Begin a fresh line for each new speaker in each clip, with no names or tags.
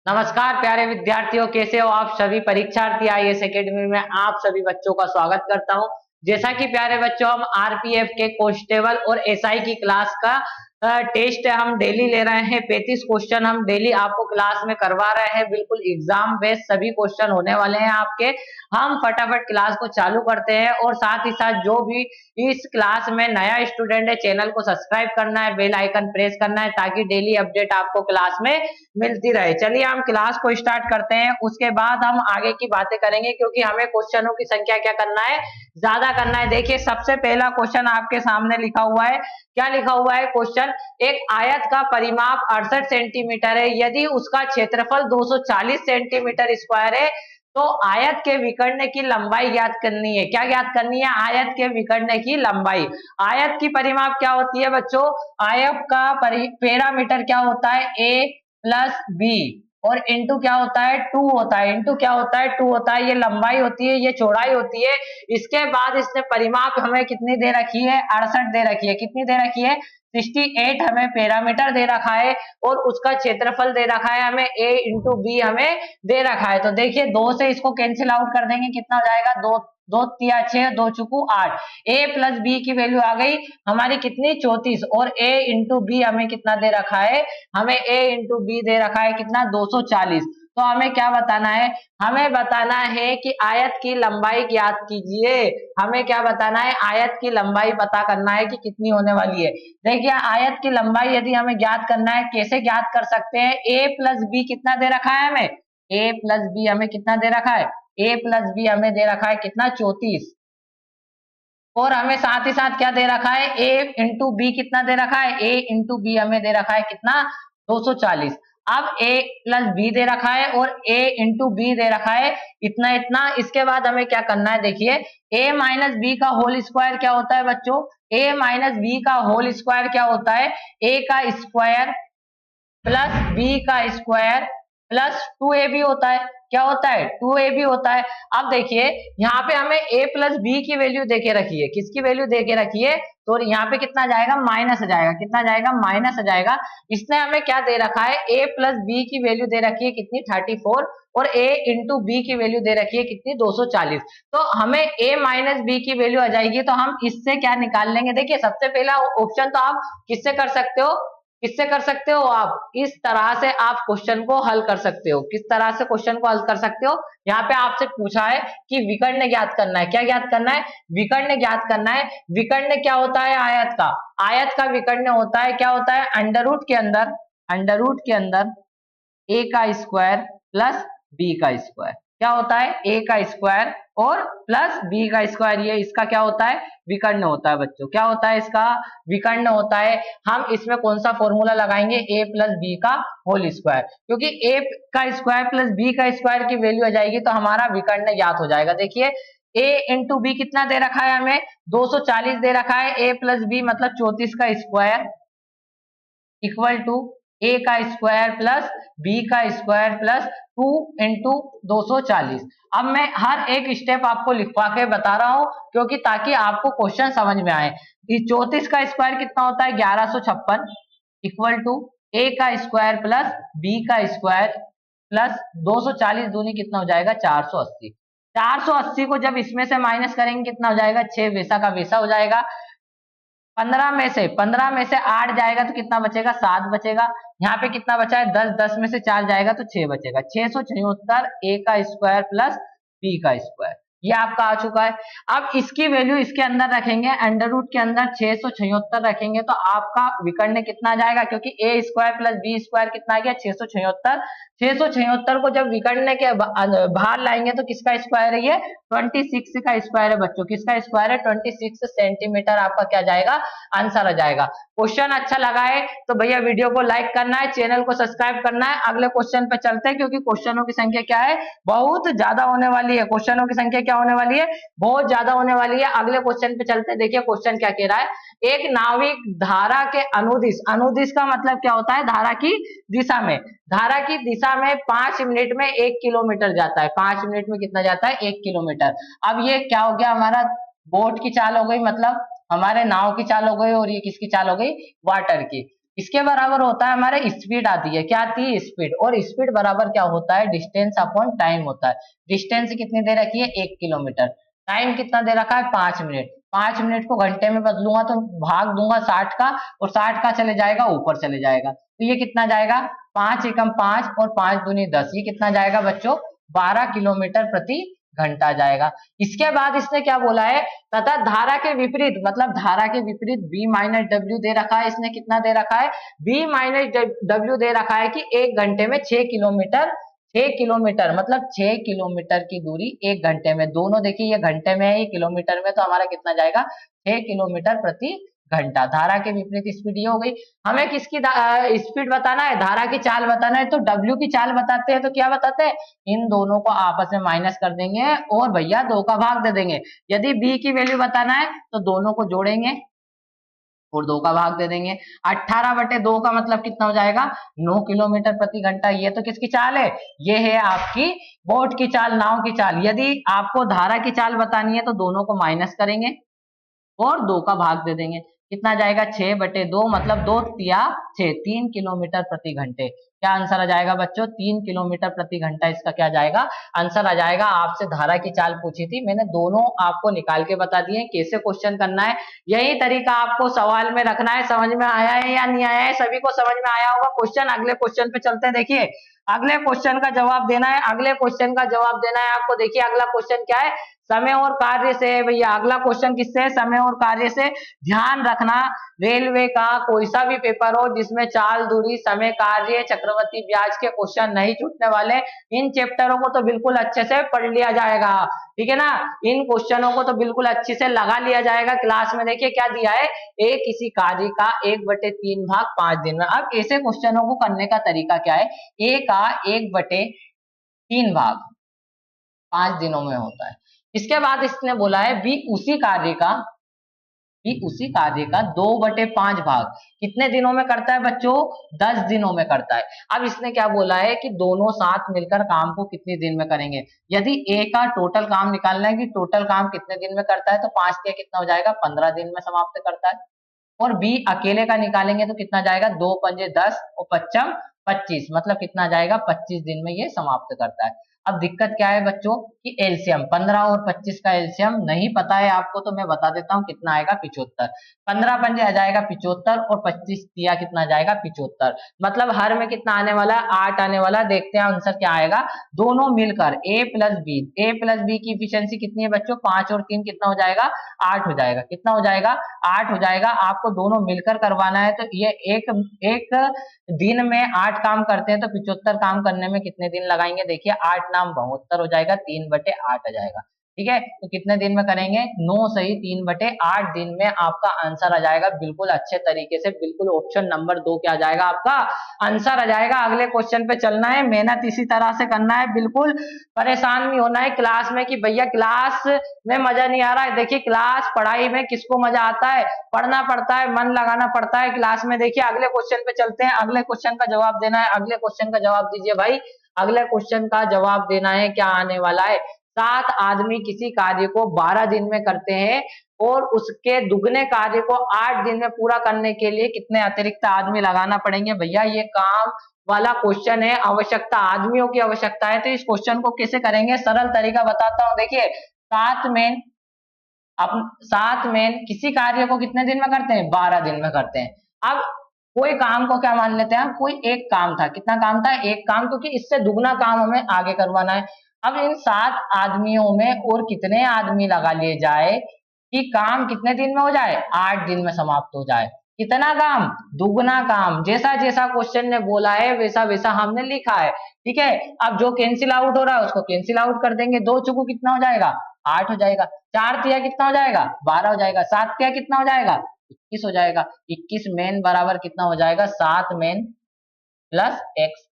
नमस्कार प्यारे विद्यार्थियों, कैसे हो आप सभी। परीक्षार्थी आईएएस एकेडमी में आप सभी बच्चों का स्वागत करता हूं। जैसा कि प्यारे बच्चों, हम आरपीएफ के कांस्टेबल और एसआई की क्लास का टेस्ट हम डेली ले रहे हैं। 35 क्वेश्चन हम डेली आपको क्लास में करवा रहे हैं। बिल्कुल एग्जाम बेस्ड सभी क्वेश्चन होने वाले हैं आपके। हम फटाफट क्लास को चालू करते हैं और साथ ही साथ जो भी इस क्लास में नया स्टूडेंट है, चैनल को सब्सक्राइब करना है, बेल आइकन प्रेस करना है ताकि डेली अपडेट आपको क्लास में मिलती रहे। चलिए हम क्लास को स्टार्ट करते हैं, उसके बाद हम आगे की बातें करेंगे क्योंकि हमें क्वेश्चनों की संख्या क्या करना है, ज्यादा करना है। देखिए सबसे पहला क्वेश्चन आपके सामने लिखा हुआ है। क्या लिखा हुआ है क्वेश्चन? एक आयत का परिमाप 68 सेंटीमीटर है, यदि उसका क्षेत्रफल 240 सेंटीमीटर स्क्वायर है तो आयत के विकर्ण की लंबाई ज्ञात करनी है। क्या ज्ञात करनी है? आयत के विकर्ण की लंबाई। आयत की परिमाप क्या होती है बच्चों? आयत का पैरामीटर क्या होता है? ए प्लस बी और इंटू क्या होता है? 2 होता है। इंटू क्या होता है? 2 होता है। ये लंबाई होती है, ये चौड़ाई होती है। इसके बाद इसने परिमाप हमें कितनी दे रखी है? 68 दे रखी है। कितनी दे रखी है? 68 हमें पैरामीटर दे रखा है और उसका क्षेत्रफल दे रखा है हमें a इंटू बी हमें दे रखा है। तो देखिए 2 से इसको कैंसिल आउट कर देंगे, कितना हो जाएगा? 2 2 तिया 6, 2 चुकू 8। a प्लस बी की वैल्यू आ गई हमारी कितनी? 34। और a इंटू बी हमें कितना दे रखा है? हमें a इंटू बी दे रखा है कितना? 240। तो हमें क्या बताना है? हमें बताना है कि आयत की लंबाई ज्ञात कीजिए। हमें क्या बताना है? आयत की लंबाई पता करना है कि कितनी होने वाली है। देखिए आयत की लंबाई यदि हमें ज्ञात करना है, कैसे ज्ञात कर सकते हैं? a प्लस बी कितना दे रखा है हमें? a प्लस बी हमें कितना दे रखा है? a प्लस बी हमें दे रखा है कितना? 34। और हमें साथ ही साथ क्या दे रखा है? a इंटू बी कितना दे रखा है? a इंटू बी हमें दे रखा है कितना? 240। अब a प्लस बी दे रखा है और a इंटू बी दे रखा है इतना इतना। इसके बाद हमें क्या करना है? देखिए a माइनस बी का होल स्क्वायर क्या होता है बच्चों? a माइनस बी का होल स्क्वायर क्या होता है? a का स्क्वायर प्लस बी का स्क्वायर प्लस 2ab होता है। क्या होता है? 2ab होता है। अब देखिए यहाँ पे हमें a प्लस बी की वैल्यू देके रखी है। किसकी वैल्यू देके रखी है? तो यहाँ पे कितना जाएगा? माइनस आ जाएगा। कितना जाएगा? माइनस आ जाएगा। इसने हमें क्या दे रखा है? a प्लस बी की वैल्यू दे रखी है कितनी? 34। और a इंटू बी की वैल्यू दे रखी है कितनी? 240। तो हमें a माइनस बी की वैल्यू आ जाएगी। तो हम इससे क्या निकाल लेंगे? देखिए सबसे पहला ऑप्शन तो आप किससे कर सकते हो? किससे कर सकते हो? आप इस तरह से आप क्वेश्चन को हल कर सकते हो। किस तरह से क्वेश्चन को हल कर सकते हो? यहाँ पे आपसे पूछा है कि विकर्ण ज्ञात करना है। क्या ज्ञात करना है? विकर्ण ज्ञात करना है। विकर्ण क्या होता है? आयत का। आयत का विकर्ण होता है, क्या होता है? अंडर रूट के अंदर ए का स्क्वायर प्लस बी का स्क्वायर। क्या होता है? ए का स्क्वायर और प्लस बी का स्क्वायर। ये इसका क्या होता है? विकर्ण होता है बच्चों। क्या होता है? इसका विकर्ण होता है। हम इसमें कौन सा फॉर्मूला लगाएंगे? ए प्लस बी का होल स्क्वायर, क्योंकि ए का स्क्वायर प्लस बी का स्क्वायर की वैल्यू आ जाएगी तो हमारा विकर्ण ज्ञात हो जाएगा। देखिए a इंटू बी कितना दे रखा है हमें? 240 दे रखा है। a प्लस बी मतलब 34 का स्क्वायर इक्वल टू ए का स्क्वायर प्लस बी का स्क्वायर प्लस 2 इंटू 240। अब मैं हर एक स्टेप आपको लिखवा के बता रहा हूं क्योंकि ताकि आपको क्वेश्चन समझ में आए। 34 का स्क्वायर कितना होता है? 1156 इक्वल टू ए का स्क्वायर प्लस बी का स्क्वायर प्लस 240 दूनी कितना हो जाएगा? 480। 480 को जब इसमें से माइनस करेंगे कितना हो जाएगा? 6 वैसा का वैसा हो जाएगा। 15 में से 8 जाएगा तो कितना बचेगा? 7 बचेगा। यहाँ पे कितना बचा है? 10। 10 में से 4 जाएगा तो 6 बचेगा। 676 ए का स्क्वायर प्लस बी का स्क्वायर ये आपका आ चुका है। अब इसकी वैल्यू इसके अंदर रखेंगे, अंडर रूट के अंदर 676 रखेंगे तो आपका विकर्ण कितना आ जाएगा? क्योंकि ए स्क्वायर प्लस बी स्क्वायर कितना आ गया? 676। 676 को जब विकर्ण के बाहर लाएंगे तो किसका स्क्वायर है? ये 26 का स्क्वायर है बच्चों। किसका स्क्वायर है? 26 सेंटीमीटर आपका क्या जाएगा? आंसर आ जाएगा। क्वेश्चन अच्छा लगा है तो भैया वीडियो को लाइक करना है, चैनल को सब्सक्राइब करना है। अगले क्वेश्चन पे चलते हैं क्योंकि क्वेश्चनों की संख्या क्या है? बहुत ज्यादा होने वाली है। क्वेश्चनों की संख्या क्या होने वाली है? बहुत ज्यादा होने वाली है। अगले क्वेश्चन पे चलते हैं। देखिए क्वेश्चन क्या कह रहा है? एक नाविक धारा के अनुदिश, अनुदिश का मतलब क्या होता है? धारा की दिशा में, धारा की दिशा में 5 मिनट में 1 किलोमीटर जाता है। 5 मिनट में कितना जाता है? 1 किलोमीटर। अब ये क्या हो गया? हमारा बोट की चाल हो गई, मतलब हमारे नाव की चाल हो गई और ये किसकी चाल हो गई? वाटर की। इसके बराबर होता है हमारे स्पीड आती है, क्या आती है स्पीड, और स्पीड बराबर क्या होता है डिस्टेंस अपॉन टाइम होता है। डिस्टेंस कितनी दे रखी है 1 किलोमीटर, टाइम कितना दे रखा है 5 मिनट, 5 मिनट को घंटे में बदलूंगा तो भाग दूंगा 60 का, और 60 का चले जाएगा ऊपर चले जाएगा, तो ये कितना जाएगा 5 एकम 5 और 5 दूनी 10, ये कितना जाएगा बच्चों 12 किलोमीटर प्रति घंटा जाएगा। इसके बाद इसने क्या बोला है, तथा धारा के विपरीत, मतलब धारा के विपरीत बी माइनस डब्ल्यू दे रखा है, इसने कितना दे रखा है बी माइनस डब्ल्यू दे रखा है कि 1 घंटे में 6 किलोमीटर, 6 किलोमीटर मतलब 6 किलोमीटर की दूरी 1 घंटे में, दोनों देखिए ये घंटे में है ये किलोमीटर में, तो हमारा कितना जाएगा 6 किलोमीटर प्रति घंटा। धारा के विपरीत स्पीड ये हो गई। हमें किसकी स्पीड बताना है, धारा की चाल बताना है, तो डब्ल्यू की चाल बताते हैं, तो क्या बताते हैं इन दोनों को आपस में माइनस कर देंगे और भैया 2 का भाग दे देंगे। यदि बी की वैल्यू बताना है तो दोनों को जोड़ेंगे और 2 का भाग दे देंगे। 18/2 का मतलब कितना हो जाएगा 9 किलोमीटर प्रति घंटा। ये तो किसकी चाल है, ये है आपकी बोट की चाल, नाव की चाल। यदि आपको धारा की चाल बतानी है तो दोनों को माइनस करेंगे और 2 का भाग दे देंगे, कितना जाएगा 6/2 मतलब 2 तिया 6, 3 किलोमीटर प्रति घंटे। क्या आंसर आ जाएगा बच्चों 3 किलोमीटर प्रति घंटा, इसका क्या जाएगा आंसर आ जाएगा। आपसे धारा की चाल पूछी थी, मैंने दोनों आपको निकाल के बता दिए कैसे क्वेश्चन करना है। यही तरीका आपको सवाल में रखना है। समझ में आया है या नहीं आया है, सभी को समझ में आया होगा। क्वेश्चन अगले क्वेश्चन पे चलते हैं। देखिए अगले क्वेश्चन का जवाब देना है, अगले क्वेश्चन का जवाब देना है आपको। देखिए अगला क्वेश्चन क्या है, समय और कार्य से। भैया अगला क्वेश्चन किससे है, समय और कार्य से। ध्यान रखना रेलवे का कोई सा भी पेपर हो जिसमें चाल, दूरी, समय, कार्य, चक्रवृद्धि ब्याज के क्वेश्चन नहीं छूटने वाले। इन चैप्टरों को तो बिल्कुल अच्छे से पढ़ लिया जाएगा, ठीक है ना। इन क्वेश्चनों को तो बिल्कुल अच्छे से लगा लिया जाएगा। क्लास में देखिए क्या दिया है, एक किसी कार्य का 1/3 भाग 5 दिन में। अब ऐसे क्वेश्चनों को करने का तरीका क्या है, ए का 1/3 भाग 5 दिनों में होता है। इसके बाद इसने बोला है बी उसी कार्य का, भी उसी कार्य का 2/5 भाग कितने दिनों में करता है बच्चों 10 दिनों में करता है। अब इसने क्या बोला है कि दोनों साथ मिलकर काम को कितने दिन में करेंगे। यदि ए का टोटल काम निकालना है कि टोटल काम कितने दिन में करता है, तो 5 के कितना हो जाएगा 15 दिन में समाप्त करता है। और बी अकेले का निकालेंगे तो कितना जाएगा 2 पंजे 10 और 5 25 मतलब कितना जाएगा 25 दिन में ये समाप्त करता है। अब दिक्कत क्या है बच्चों कि एलसीएम 15 और 25 का एलसीएम नहीं पता है आपको, तो मैं बता देता हूं कितना आएगा 75। 15 पंजे आ जाएगा 75 और 25 दिया कितना जाएगा 75, मतलब हर में कितना आने वाला है 8 आने वाला। देखते हैं आंसर क्या आएगा। दोनों मिलकर ए प्लस बी की इफिशियंसी कितनी है बच्चों 5 और 3 कितना हो जाएगा 8 हो जाएगा। कितना हो जाएगा 8 हो जाएगा। आपको दोनों मिलकर करवाना है, तो ये एक दिन में 8 काम करते हैं तो 75 काम करने में कितने दिन लगाएंगे। देखिए 8 नाम 72 हो जाएगा, 3/8 आ जाएगा। ठीक है, तो कितने दिन में करेंगे 9 सही 3/8 दिन में आपका आंसर आ जाएगा। बिल्कुल अच्छे तरीके से, बिल्कुल ऑप्शन नंबर 2 क्या आ जाएगा आपका आंसर आ जाएगा। अगले क्वेश्चन पे चलना है, मेहनत इसी तरह से करना है, बिल्कुल परेशान नहीं होना है क्लास में कि भैया क्लास में मजा नहीं आ रहा है। देखिए क्लास पढ़ाई में किसको मजा आता है, पढ़ना पड़ता है, मन लगाना पड़ता है क्लास में। देखिए अगले क्वेश्चन पे चलते हैं, अगले क्वेश्चन का जवाब देना है। अगले क्वेश्चन का जवाब दीजिए भाई, अगले क्वेश्चन का जवाब देना है। क्या आने वाला है, 7 आदमी किसी कार्य को 12 दिन में करते हैं और उसके दुगने कार्य को 8 दिन में पूरा करने के लिए कितने अतिरिक्त आदमी लगाना पड़ेंगे। भैया ये काम वाला क्वेश्चन है, आवश्यकता आदमियों की आवश्यकता है। तो इस क्वेश्चन को कैसे करेंगे, सरल तरीका बताता हूं। देखिए 7 मेन किसी कार्य को कितने दिन में करते हैं 12 दिन में करते हैं। अब कोई काम को क्या मान लेते हैं, कोई एक काम था, कितना काम था एक काम, क्योंकि इससे दुगना काम हमें आगे करवाना है। अब इन 7 आदमियों में और कितने आदमी लगा लिए जाए कि काम कितने दिन में हो जाए 8 दिन में समाप्त हो जाए। कितना काम दुगना काम, जैसा जैसा क्वेश्चन ने बोला है वैसा वैसा हमने लिखा है। ठीक है, अब जो कैंसिल आउट हो रहा है उसको कैंसिल आउट कर देंगे। 2 चुकू कितना हो जाएगा 8 हो जाएगा, 4 तिया कितना हो जाएगा 12 हो जाएगा, 7 तिया कितना हो जाएगा 21 हो जाएगा। 21 मेन बराबर कितना हो जाएगा 7 मेन प्लस एक्स।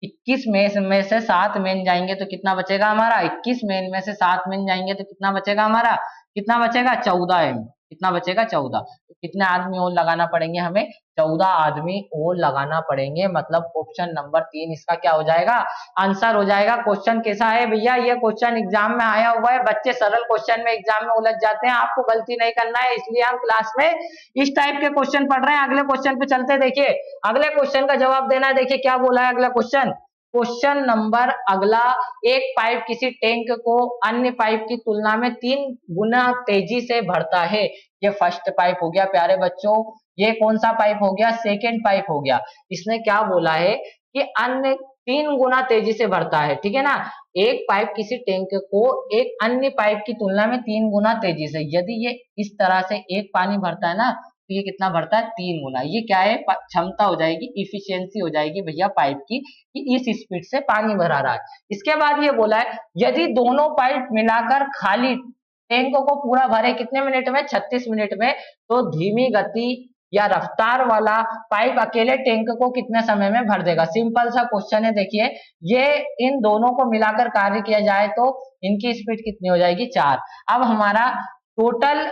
21 में से 7 मेन जाएंगे तो कितना बचेगा हमारा, 21 मेन में से 7 मेन जाएंगे तो कितना बचेगा हमारा, कितना बचेगा 14 एम। कितना बचेगा 14। तो कितने आदमी और लगाना पड़ेंगे हमें, 14 आदमी और लगाना पड़ेंगे, मतलब ऑप्शन नंबर 3 इसका क्या हो जाएगा, आंसर हो जाएगा। क्वेश्चन कैसा है भैया, ये क्वेश्चन एग्जाम में आया हुआ है, बच्चे सरल क्वेश्चन में एग्जाम में उलझ जाते हैं, आपको गलती नहीं करना है, इसलिए हम क्लास में इस टाइप के क्वेश्चन पढ़ रहे हैं। अगले क्वेश्चन पे चलते हैं, देखिए अगले क्वेश्चन का जवाब देना है। देखिए क्या बोला है अगला क्वेश्चन, क्वेश्चन नंबर अगला, एक पाइप किसी टैंक को अन्य पाइप की तुलना में 3 गुना तेजी से भरता है। ये फर्स्ट पाइप हो गया प्यारे बच्चों, ये कौन सा पाइप हो गया, सेकेंड पाइप हो गया। इसने क्या बोला है कि अन्य 3 गुना तेजी से भरता है, ठीक है ना। एक पाइप किसी टैंक को एक अन्य पाइप की तुलना में 3 गुना तेजी से, यदि ये इस तरह से एक पानी भरता है ना, तो ये कितना भरता है, 3 गुना। ये क्या है, क्षमता हो जाएगी, इफिशियंसी हो जाएगी भैया पाइप की, कि इस स्पीड से पानी भरा रहा है। इसके बाद ये बोला है यदि दोनों पाइप मिलाकर खाली टैंक को पूरा भरे कितने मिनट में, 36 मिनट में, तो धीमी गति या रफ्तार वाला पाइप अकेले टैंक को कितने समय में भर देगा। सिंपल सा क्वेश्चन है, देखिए ये इन दोनों को मिलाकर कार्य किया जाए तो इनकी स्पीड कितनी हो जाएगी, 4। अब हमारा टोटल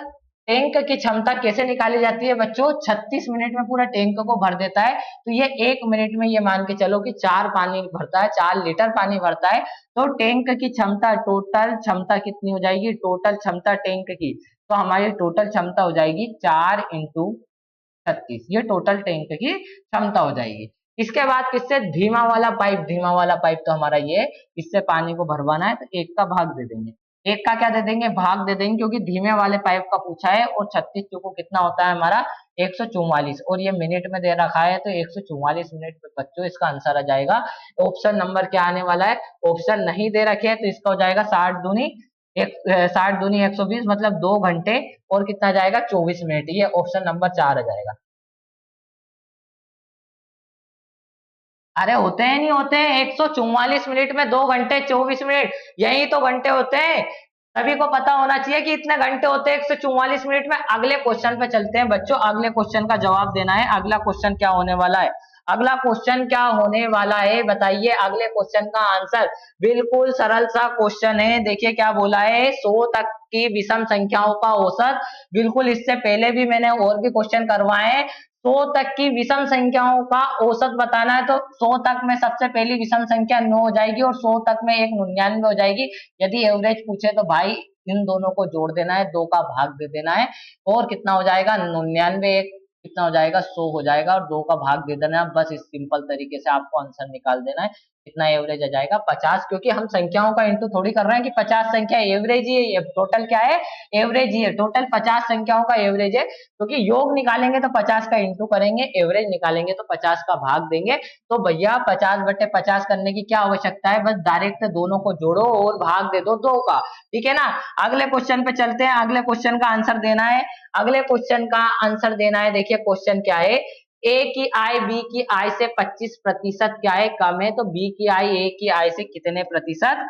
टैंक की क्षमता कैसे निकाली जाती है बच्चों, 36 मिनट में पूरा टैंक को भर देता है, तो ये 1 मिनट में ये मान के चलो कि 4 पानी भरता है, 4 लीटर पानी भरता है। तो टैंक की क्षमता, टोटल क्षमता कितनी हो जाएगी, टोटल क्षमता टैंक की, तो हमारी टोटल क्षमता हो जाएगी 4 इंटू 36, ये टोटल टैंक की क्षमता हो जाएगी। इसके बाद किससे, धीमा वाला पाइप, धीमा वाला पाइप तो हमारा ये, इससे पानी को भरवाना है, तो 1 का भाग दे देंगे, 1 का क्या दे देंगे, भाग दे देंगे, क्योंकि धीमे वाले पाइप का पूछा है, और 36 चौको कितना होता है हमारा 144, और ये मिनट में दे रखा है, तो 144 मिनट पे बच्चों इसका आंसर आ जाएगा। ऑप्शन नंबर क्या आने वाला है, ऑप्शन नहीं दे रखे हैं, तो इसका हो जाएगा 60 दूनी 120, मतलब 2 घंटे और कितना जाएगा 24 मिनट, ये ऑप्शन नंबर 4 आ जाएगा। अरे होते हैं, नहीं होते हैं, 144 मिनट में 2 घंटे 24 मिनट, यही तो घंटे होते हैं। सभी को पता होना चाहिए कि इतने घंटे होते हैं 144 मिनट में। अगले क्वेश्चन पे चलते हैं बच्चों, अगले क्वेश्चन का जवाब देना है। अगला क्वेश्चन क्या होने वाला है, अगला क्वेश्चन क्या होने वाला है बताइए, अगले क्वेश्चन का आंसर। बिल्कुल सरल सा क्वेश्चन है, देखिए क्या बोला है, 100 तक की विषम संख्याओं का औसत। बिल्कुल इससे पहले भी मैंने और भी क्वेश्चन करवाए हैं। 100 तक की विषम संख्याओं का औसत बताना है, तो 100 तक में सबसे पहली विषम संख्या 9 हो जाएगी, और 100 तक में एक 99 हो जाएगी। यदि एवरेज पूछे तो भाई इन दोनों को जोड़ देना है, 2 का भाग दे देना है, और कितना हो जाएगा 99, एक कितना हो जाएगा 100 हो जाएगा, और 2 का भाग दे देना है। बस इस सिंपल तरीके से आपको आंसर निकाल देना है। कितना एवरेज आ जाएगा 50, क्योंकि हम संख्याओं का इंटू थोड़ी कर रहे हैं कि 50 संख्या एवरेज ही है, ये टोटल क्या है, एवरेज ही है, टोटल 50 संख्याओं का एवरेज है। क्योंकि योग निकालेंगे तो 50 का इंटू करेंगे, एवरेज निकालेंगे तो 50 का भाग देंगे। तो भैया 50/50 करने की क्या आवश्यकता है, बस डायरेक्ट दोनों को जोड़ो और भाग दे दो 2 का, ठीक है ना। अगले क्वेश्चन पे चलते हैं, अगले क्वेश्चन का आंसर देना है, अगले क्वेश्चन का आंसर देना है। देखिए क्वेश्चन क्या है, ए की आय बी की आय से 25% क्या है, कम है, तो बी की आय ए की आय से कितने प्रतिशत,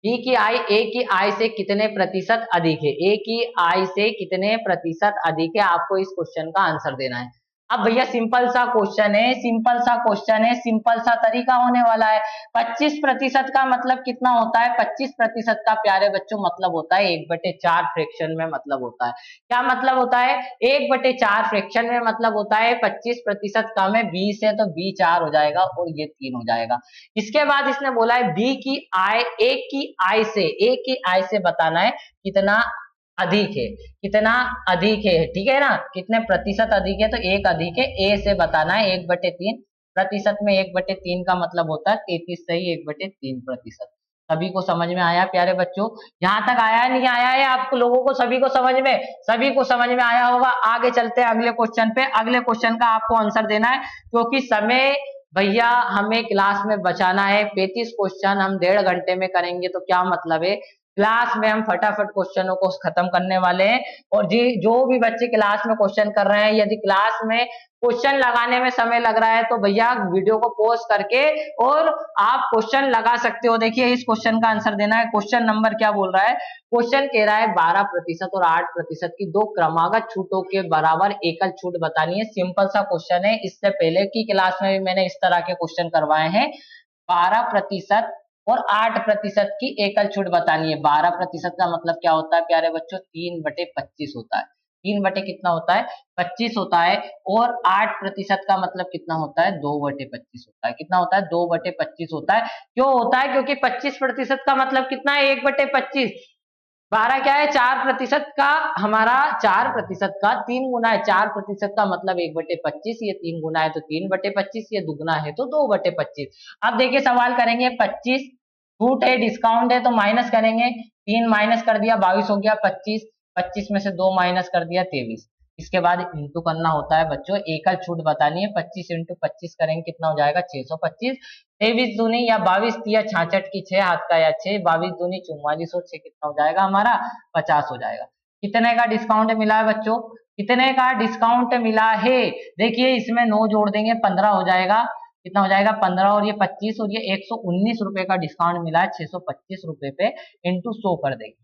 बी की आय ए की आय से कितने प्रतिशत अधिक है, ए की आय से कितने प्रतिशत अधिक है, आपको इस क्वेश्चन का आंसर देना है। अब भैया सिंपल सा क्वेश्चन है, सिंपल सा क्वेश्चन है, सिंपल सा तरीका होने वाला है। 25% का मतलब कितना होता है, 25% का प्यारे बच्चों मतलब होता है 1/4 फ्रैक्शन में, मतलब होता है क्या, मतलब होता है 1/4 फ्रैक्शन में, मतलब होता है 25% कम है 20 है, तो बी 4 हो जाएगा और ये 3 हो जाएगा। इसके बाद इसने बोला है बी की आय ए की आय से, ए की आय से बताना है कितना अधिक है, कितना अधिक है, ठीक है ना, कितने प्रतिशत अधिक है, तो 1 अधिक है, ए से बताना है 1/3 प्रतिशत में, 1/3 का मतलब होता है 33 सही 1/3 प्रतिशत। सभी को समझ में आया प्यारे बच्चों, यहाँ तक आया नहीं आया है आप लोगों को, सभी को समझ में, सभी को समझ में आया होगा। आगे चलते हैं अगले क्वेश्चन पे, अगले क्वेश्चन का आपको आंसर देना है, क्योंकि समय भैया हमें क्लास में बचाना है। 35 क्वेश्चन हम 1.5 घंटे में करेंगे, तो क्या मतलब है, क्लास में हम फटाफट क्वेश्चनों को खत्म करने वाले हैं। और जी जो भी बच्चे क्लास में क्वेश्चन कर रहे हैं, यदि क्लास में क्वेश्चन लगाने में समय लग रहा है तो भैया वीडियो को पॉज करके और आप क्वेश्चन लगा सकते हो। देखिए इस क्वेश्चन का आंसर देना है। क्वेश्चन नंबर क्या बोल रहा है, क्वेश्चन कह रहा है 12% और 8% की दो क्रमागत छूटों के बराबर एकल छूट बतानी है। सिंपल सा क्वेश्चन है, इससे पहले की क्लास में भी मैंने इस तरह के क्वेश्चन करवाए हैं। 12% और 8% की एकल छूट बतानी है। 12% का मतलब क्या होता है प्यारे बच्चों, 3/25 होता है। 3 बटे कितना होता है, 25 होता है। और 8% का मतलब कितना होता है, 2/25 होता है। कितना होता है, 2/25 होता है। क्यों होता है, क्योंकि 25% का मतलब कितना है, 1/25। 12 क्या है, 4% का, हमारा 4% का 3 गुना है। 4% का मतलब 1/25, ये 3 गुना है तो 3/25, ये दुगना है तो 2/25। अब देखिए सवाल करेंगे, 25 छूट है, डिस्काउंट है तो माइनस करेंगे। 3 माइनस कर दिया, 22 हो गया। 25, 25 में से 2 माइनस कर दिया, 23। इसके बाद इंटू करना होता है बच्चों, एकल छूट बतानी है। 25 इंटू 25 करेंगे, कितना हो जाएगा, 625। 23 दूनी या 22 या 66 की 6 हाथ का या 6, 22 दूनी 44 और 6 कितना हो जाएगा हमारा, 50 हो जाएगा। कितने का डिस्काउंट मिला है बच्चों, कितने का डिस्काउंट मिला है, देखिए इसमें 9 जोड़ देंगे, 15 हो जाएगा। कितना हो जाएगा, 15 और ये 25 और ये 119 रुपए का डिस्काउंट मिला है। 625 रुपए पे इंटू 100 कर देंगे।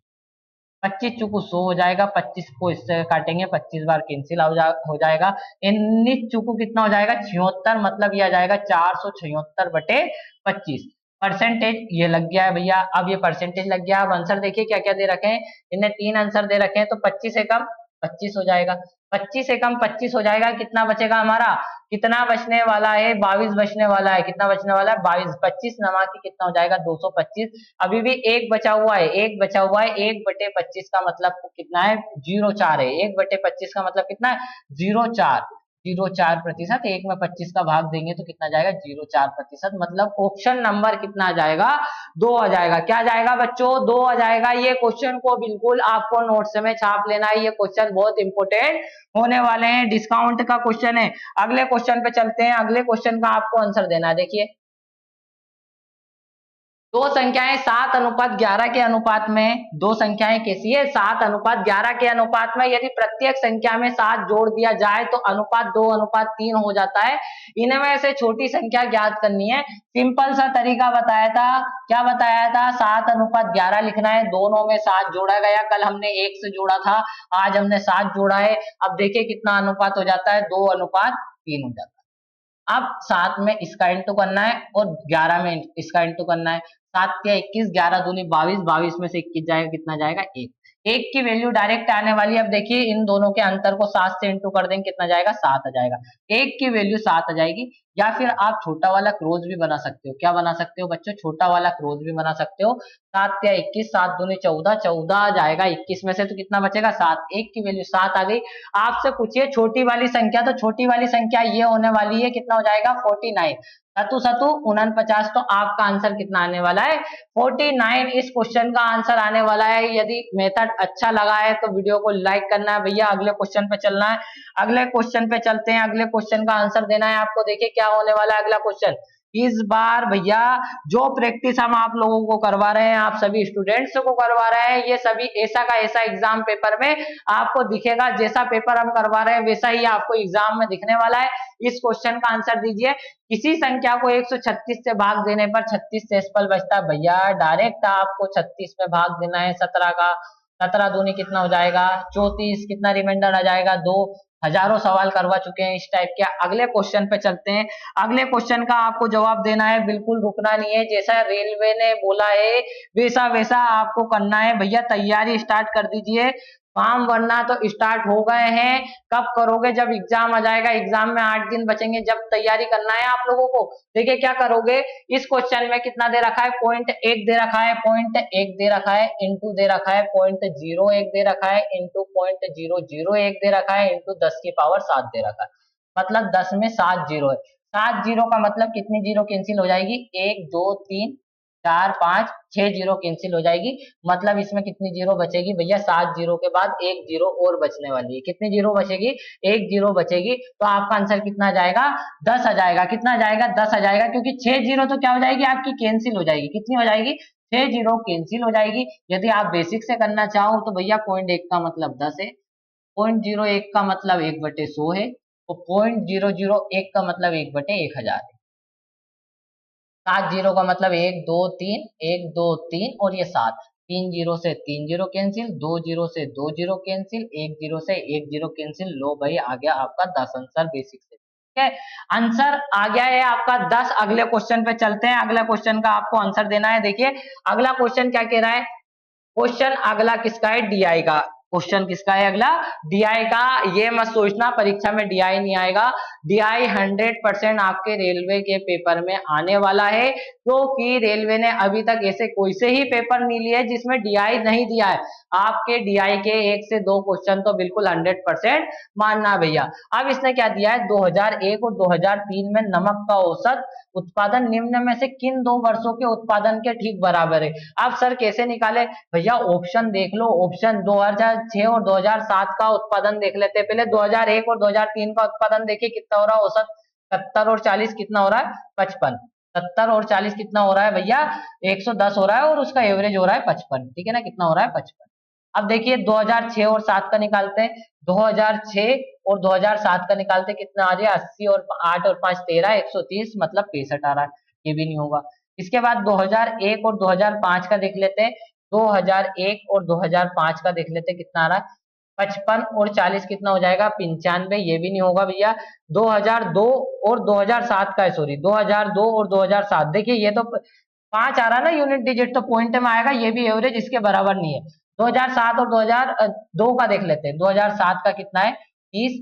25 चुकू 100 हो जाएगा। 25 को इससे काटेंगे, 25 बार कैंसिल हो जाएगा। 19 चुकू कितना हो जाएगा, 76, मतलब ये आ जाएगा 476/25। परसेंटेज ये लग गया है भैया। अब ये परसेंटेज लग गया। अब आंसर देखिए क्या क्या दे रखे हैं, इन्हें 3 आंसर दे रखे हैं, तो 25 से कम 25 हो जाएगा। 25 से कम 25 हो जाएगा, कितना बचेगा हमारा, कितना बचने वाला है, 22 बचने वाला है। कितना बचने वाला है, 22। 25 नमा की कितना हो जाएगा, 225। अभी भी एक बचा हुआ है, एक बचा हुआ है। 1/25 का मतलब कितना है, 0.4 है। 1/25 का मतलब कितना है, 0.4। 0.4%, एक में 25 का भाग देंगे तो कितना जाएगा, 0.4%। मतलब ऑप्शन नंबर कितना आ जाएगा, 2 आ जाएगा। क्या जाएगा बच्चों, 2 आ जाएगा। ये क्वेश्चन को बिल्कुल आपको नोट्स में छाप लेना है, ये क्वेश्चन बहुत इंपोर्टेंट होने वाले हैं। डिस्काउंट का क्वेश्चन है। अगले क्वेश्चन पे चलते हैं। अगले क्वेश्चन का आपको आंसर देना है। देखिए, दो संख्याएं 7:11 के अनुपात में, दो संख्याएं कैसी है, 7:11 के अनुपात में। यदि प्रत्येक संख्या में 7 जोड़ दिया जाए तो अनुपात 2:3 हो जाता है। इनमें से छोटी संख्या ज्ञात करनी है। सिंपल सा तरीका बताया था, क्या बताया था, 7:11 लिखना है। दोनों में 7 जोड़ा गया, कल हमने 1 से जोड़ा था, आज हमने 7 जोड़ा है। अब देखिए कितना अनुपात हो जाता है, 2:3 हो जाता है। अब 7 में इसका इंटू करना है और 11 में इसका इंटू करना है। 7 या 21, 11 दूनी 22, 22 में से 21 जाएगा, कितना जाएगा, 1। 1 की वैल्यू डायरेक्ट आने वाली है। अब देखिए इन दोनों के अंतर को 7 से इंटू कर देंगे, कितना जाएगा, 7 आ जाएगा। 1 की वैल्यू 7 आ जाएगी। या फिर आप छोटा वाला क्रोज भी बना सकते हो। क्या बना सकते हो बच्चों, छोटा वाला क्रोज भी बना सकते हो। 7 या 21, 7 दूनी 14, 14 आ जाएगा। 21 में से तो कितना बचेगा, 7। 1 की वैल्यू 7 आ गई। आपसे पूछिए छोटी वाली संख्या, तो छोटी वाली संख्या ये होने वाली है, कितना हो जाएगा, 49। सतु सतु 49, तो आपका आंसर कितना आने वाला है, 49। इस क्वेश्चन का आंसर आने वाला है। यदि मेथड अच्छा लगा है तो वीडियो को लाइक करना है भैया। अगले क्वेश्चन पे चलना है। अगले क्वेश्चन पे चलते हैं। अगले क्वेश्चन का आंसर देना है आपको। देखिए क्या होने वाला है अगला क्वेश्चन। इस बार भैया जो प्रैक्टिस हम आप लोगों को करवा रहे हैं, आप सभी स्टूडेंट्स को करवा रहे हैं, ये सभी ऐसा का ऐसा एग्जाम पेपर में आपको दिखेगा। जैसा पेपर हम करवा रहे हैं वैसा ही आपको एग्जाम में दिखने वाला है। इस क्वेश्चन का आंसर दीजिए। किसी संख्या को 136 से भाग देने पर 36 डेसिमल बचता है। भैया डायरेक्ट आपको 36 में भाग देना है 17 का। 17 दूनी कितना हो जाएगा, 34। कितना रिमाइंडर आ जाएगा, 2। हजारों सवाल करवा चुके हैं इस टाइप के। अगले क्वेश्चन पे चलते हैं। अगले क्वेश्चन का आपको जवाब देना है, बिल्कुल रुकना नहीं है। जैसा रेलवे ने बोला है वैसा वैसा आपको करना है। भैया तैयारी स्टार्ट कर दीजिए। फॉर्म भरना तो स्टार्ट हो गए हैं। कब करोगे, जब एग्जाम आ जाएगा। एग्जाम में 8 दिन बचेंगे, जब तैयारी करना है आप लोगों को। देखिए क्या करोगे, इस क्वेश्चन में कितना दे रखा है, 0.1 दे रखा है, 0.1 दे रखा है, इंटू दे रखा है 0.01 दे रखा है, इंटू 0.001 दे रखा है, इंटू 10 की पावर 7 दे रखा है। मतलब 10 में 7 जीरो है। 7 जीरो का मतलब कितनी जीरो कैंसिल हो जाएगी, 1 2 3 4 5 6 जीरो कैंसिल हो जाएगी। मतलब इसमें कितनी जीरो बचेगी भैया, 7 जीरो के बाद 1 जीरो और बचने वाली है। कितनी जीरो बचेगी, 1 जीरो बचेगी। तो आपका आंसर कितना आ जाएगा, 10 आ जाएगा। कितना आ जाएगा, 10 आ जाएगा। क्योंकि 6 जीरो तो क्या हो जाएगी आपकी, कैंसिल हो जाएगी। कितनी हो जाएगी, 6 जीरो कैंसिल हो जाएगी। यदि आप बेसिक से करना चाहो तो भैया 0.1 का मतलब 10 है, 0.01 का मतलब 1/100 है, तो 0.001 का मतलब 1/1000 है। 7 जीरो का मतलब 1 2 3, 1 2 3 और ये 7। 3 जीरो से 3 जीरो कैंसिल, 2 जीरो से 2 जीरो कैंसिल, 1 जीरो से 1 जीरो कैंसिल। लो भाई आ गया आपका 10 आंसर बेसिक से। है। आंसर आ गया है आपका 10। अगले क्वेश्चन पे चलते हैं, अगला क्वेश्चन का आपको आंसर देना है। देखिए अगला क्वेश्चन क्या कह रहा है, क्वेश्चन अगला किसका है, डीआई का। क्वेश्चन किसका है अगला, डीआई का। ये मत सोचना परीक्षा में डीआई नहीं आएगा, डीआई 100% आपके रेलवे के पेपर में आने वाला है, क्योंकि रेलवे ने अभी तक ऐसे कोई से ही पेपर नहीं लिए जिसमें डीआई नहीं दिया है। आपके डीआई के 1 से 2 क्वेश्चन तो बिल्कुल 100% मानना भैया। अब इसने क्या दिया है, 2001 और 2003 में नमक का औसत उत्पादन निम्न में से किन 2 वर्षों के उत्पादन के ठीक बराबर है। अब सर कैसे निकाले भैया, ऑप्शन देख लो, ऑप्शन 2006 और 2007 का उत्पादन देख लेते हैं। पहले 2001 और 2003 का उत्पादन देखिए कितना हो रहा है औसत, 70 और 40 कितना हो रहा है, 55। 70 और 40 कितना हो रहा है भैया, 110 हो रहा है, और उसका एवरेज हो रहा है 55, ठीक है ना, कितना हो रहा है 55। अब देखिए 2006 और 7 का निकालते हैं, 2006 और 2007 का निकालते हैं, कितना आ जाए 80 और 8 और 5 13, 130 मतलब 65 आ रहा है, ये भी नहीं होगा। इसके बाद 2001 और 2005 का देख लेते हैं, 2001 और 2005 का देख लेते हैं कितना आ रहा है, 55 और 40 कितना हो जाएगा 95, ये भी नहीं होगा भैया। 2002 और 2007 का है, सॉरी 2002 और 2007, देखिए ये तो 5 आ रहा है ना यूनिट डिजिट, तो पॉइंट में आएगा, ये भी एवरेज इसके बराबर नहीं है। 2007 और 2002 का देख लेते हैं, 2007 का कितना है 30,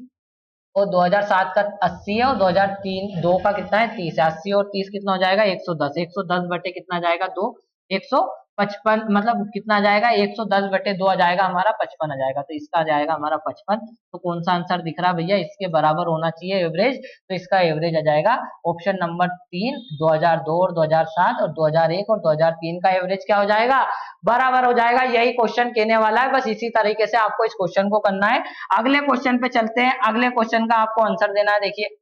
और 2007 का 80 है, और 2003 2 का कितना है 30 है। 80 और 30 कितना हो जाएगा 110, 110 बटे कितना जाएगा 2, 155 मतलब कितना आ जाएगा 110 बटे 2 आ जाएगा हमारा 55 आ जाएगा, तो इसका आ जाएगा हमारा 55। तो कौन सा आंसर दिख रहा भैया, इसके बराबर होना चाहिए एवरेज, तो इसका एवरेज आ जाएगा ऑप्शन नंबर 3, 2002 और 2007 और 2001 और 2003 का एवरेज क्या हो जाएगा, बराबर हो जाएगा। यही क्वेश्चन कहने वाला है, बस इसी तरीके से आपको इस क्वेश्चन को करना है। अगले क्वेश्चन पे चलते हैं, अगले क्वेश्चन का आपको आंसर देना है। देखिए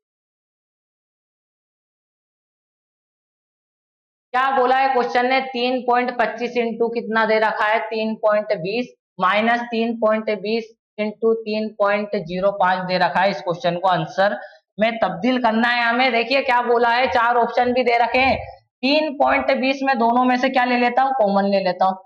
क्या बोला है क्वेश्चन ने, 3.25 इंटू कितना दे रखा है 3.20 माइनस 3.20 इंटू 3.05 दे रखा है। इस क्वेश्चन को आंसर में तब्दील करना है हमें। देखिए क्या बोला है, 4 ऑप्शन भी दे रखे हैं। 3.20 में दोनों में से क्या ले लेता हूँ, कॉमन ले लेता हूँ,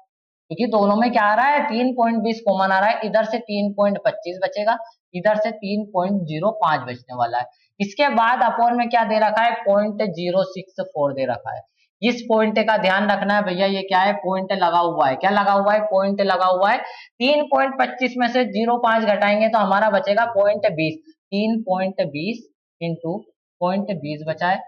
क्योंकि दोनों में क्या आ रहा है 3.20 कॉमन आ रहा है, इधर से 3.25 बचेगा, इधर से 3.05 बचने वाला है। इसके बाद अपॉन में क्या दे रखा है 0.064 दे रखा है। इस पॉइंट का ध्यान रखना है भैया, ये क्या है पॉइंट लगा हुआ है, क्या लगा हुआ है पॉइंट लगा हुआ है। 3.25 में से 0.5 घटाएंगे तो हमारा बचेगा 0.20, 3.20 इंटू 0.20 बचा है,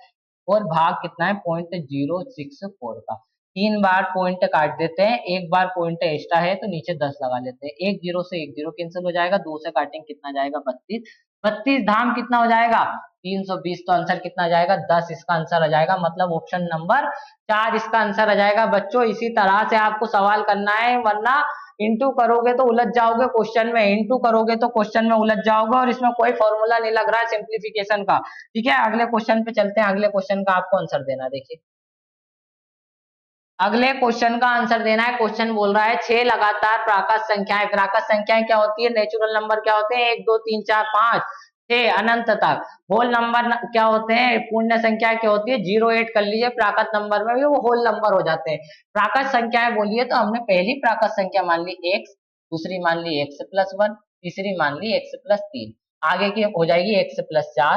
और भाग कितना है 0.064 का। 3 बार पॉइंट काट देते हैं, एक बार पॉइंट एक्स्ट्रा है तो नीचे 10 लगा लेते हैं। एक जीरो से एक जीरो कैंसिल हो जाएगा, 2 से काटेंगे कितना जाएगा 32, 32 धाम कितना हो जाएगा 320, तो आंसर कितना आ जाएगा 10, इसका आंसर आ जाएगा, मतलब ऑप्शन नंबर 4 इसका आंसर आ जाएगा। बच्चों इसी तरह से आपको सवाल करना है, वरना इंटू करोगे तो उलझ जाओगे क्वेश्चन में, इंटू करोगे तो क्वेश्चन में उलझ जाओगे, और इसमें कोई फॉर्मूला नहीं लग रहा है सिंप्लीफिकेशन का। ठीक है अगले क्वेश्चन पे चलते हैं, अगले क्वेश्चन का आपको आंसर देना। देखिए अगले क्वेश्चन का आंसर देना है। क्वेश्चन बोल रहा है 6 लगातार प्राकृत संख्याएं, प्राकृत संख्याएं क्या होती है, नेचुरल नंबर क्या होते हैं 1 2 3 4 5 6 अनंत तक। होल नंबर क्या होते हैं, पूर्ण संख्या क्या होती है 0 8 कर लीजिए, प्राकृत नंबर में भी वो होल नंबर हो जाते हैं। प्राकृत संख्याएं बोलिए तो हमने पहली प्राकृत संख्या मान ली x, दूसरी मान ली x+1, तीसरी मान ली x+3, आगे की हो जाएगी x+4,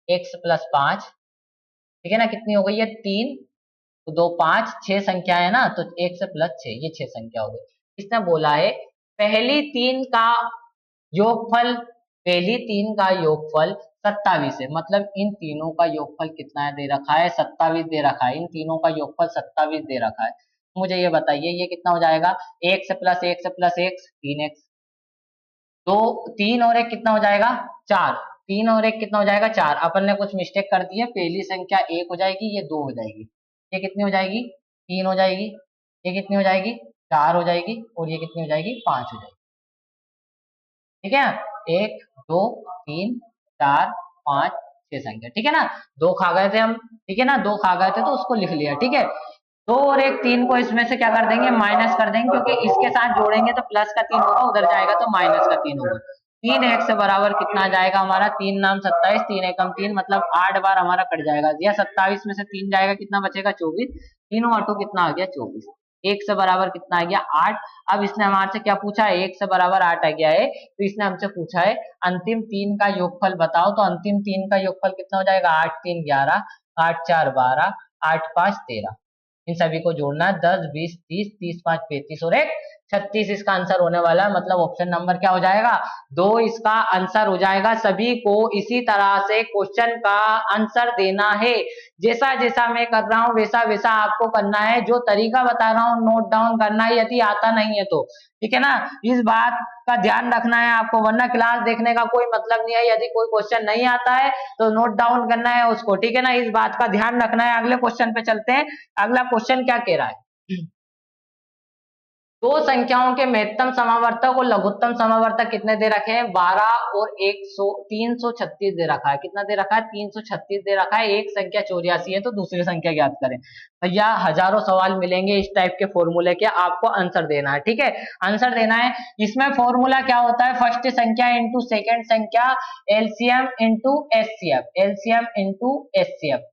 x+5, ठीक है ना, कितनी हो गई है 3, तो 2 5 6 संख्या है ना, तो 1 से प्लस 6, ये 6 संख्या हो गई। इसने बोला है पहली 3 का योगफल, पहली 3 का योगफल 27 है, मतलब इन तीनों का योगफल कितना है दे रखा है 27 दे रखा है, इन तीनों का योगफल 27 दे रखा है। मुझे ये बताइए ये कितना हो जाएगा, 1 से प्लस 1 से प्लस 1 3x, तो 3 और 1 कितना हो जाएगा 4, 3 और 1 कितना हो जाएगा 4। अपन ने कुछ मिस्टेक कर दी है, पहली संख्या 1 हो जाएगी, ये 2 हो जाएगी, ये कितनी हो जाएगी 3 हो जाएगी, ये कितनी हो जाएगी 4 हो जाएगी, और ये कितनी हो जाएगी 5 हो जाएगी। ठीक है 1 2 3 4 5 6 संख्या, ठीक है ना, 2 खा गए थे हम, ठीक है ना, 2 खा गए थे तो उसको लिख लिया। ठीक है 2 और 1 3 को इसमें से क्या कर देंगे माइनस कर देंगे, क्योंकि इसके साथ जोड़ेंगे तो प्लस का 3 होगा, उधर जाएगा तो माइनस का 3 होगा। 3 1 से बराबर कितना आ जाएगा हमारा, 3 नाम 27, 3 एकम 3, मतलब 8 बार हमारा कट जाएगा, या 27 में से 3 जाएगा कितना बचेगा 24, तीनों आठों कितना आ गया 24। 1 से बराबर कितना आ गया 8। अब इसने हमारे से क्या पूछा है, 1 से बराबर 8 आ गया है, तो इसने हमसे पूछा है अंतिम 3 का योगफल बताओ। तो अंतिम 3 का योगफल कितना हो जाएगा, 8 3 11, 8 4 12, 8 5 13। इन सभी को जोड़ना है, 10 20 30, 30 5 35 और 1 36 इसका आंसर होने वाला है। मतलब ऑप्शन नंबर क्या हो जाएगा, 2 इसका आंसर हो जाएगा। सभी को इसी तरह से क्वेश्चन का आंसर देना है। जैसा जैसा मैं कर रहा हूं वैसा वैसा आपको करना है। जो तरीका बता रहा हूं नोट डाउन करना है, यदि आता नहीं है तो, ठीक है ना। इस बात का ध्यान रखना है आपको, वरना क्लास देखने का कोई मतलब नहीं है। यदि कोई क्वेश्चन नहीं आता है तो नोट डाउन करना है उसको, ठीक है ना। इस बात का ध्यान रखना है। अगले क्वेश्चन पे चलते हैं। अगला क्वेश्चन क्या कह रहा है, दो संख्याओं के महत्तम समावर्तक और लघुत्तम समावर्तक कितने दे रखे हैं, 12 और 336 दे रखा है। कितना दे रखा है, 336 दे रखा है। एक संख्या 84 है, तो दूसरी संख्या ज्ञात करें। भैया हजारों सवाल मिलेंगे इस टाइप के फॉर्मूले के, आपको आंसर देना है, ठीक है। आंसर देना है। इसमें फॉर्मूला क्या होता है, फर्स्ट संख्या इंटू सेकेंड संख्या, LCM into HCF, LCM into HCF,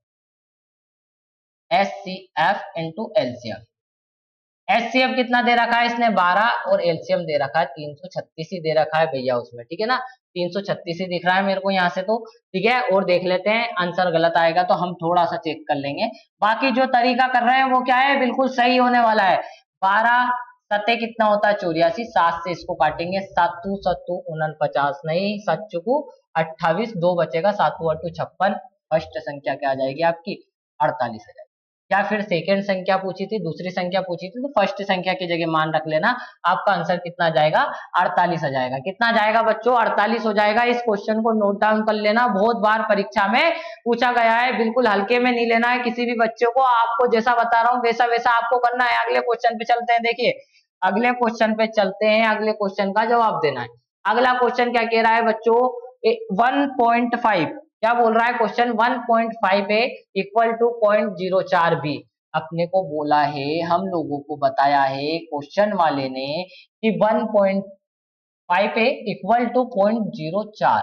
HCF into LCM. HCF कितना दे रखा है इसने, 12, और एलसीएम दे रखा है 336 ही दे रखा है भैया उसमें, ठीक है ना। 336 ही दिख रहा है मेरे को यहाँ से, तो ठीक है। और देख लेते हैं, आंसर गलत आएगा तो हम थोड़ा सा चेक कर लेंगे। बाकी जो तरीका कर रहे हैं वो क्या है, बिल्कुल सही होने वाला है। 12 सत्ते कितना होता है 84, 7 से इसको काटेंगे, 7 7 49, नहीं 7 28, 2 बचेगा, 7 8 56। फर्स्ट संख्या क्या आ जाएगी आपकी, 48 आ जाएगी। या फिर सेकेंड संख्या पूछी थी, दूसरी संख्या पूछी थी, तो फर्स्ट संख्या की जगह मान रख लेना। आपका आंसर कितना जाएगा, 48 आ जाएगा। कितना जाएगा बच्चों, 48 हो जाएगा। इस क्वेश्चन को नोट डाउन कर लेना, बहुत बार परीक्षा में पूछा गया है। बिल्कुल हल्के में नहीं लेना है किसी भी बच्चे को। आपको जैसा बता रहा हूँ वैसा वैसा आपको करना है। अगले क्वेश्चन पे चलते हैं। देखिए अगले क्वेश्चन पे चलते हैं, अगले क्वेश्चन का जवाब देना है। अगला क्वेश्चन क्या कह रहा है बच्चों, 1.5 क्या बोल रहा है question, 1.5 A equal to 0.04 B. अपने को बोला है, हम लोगों को बताया है क्वेश्चन वाले ने कि 1.5 ए इक्वल टू 0.04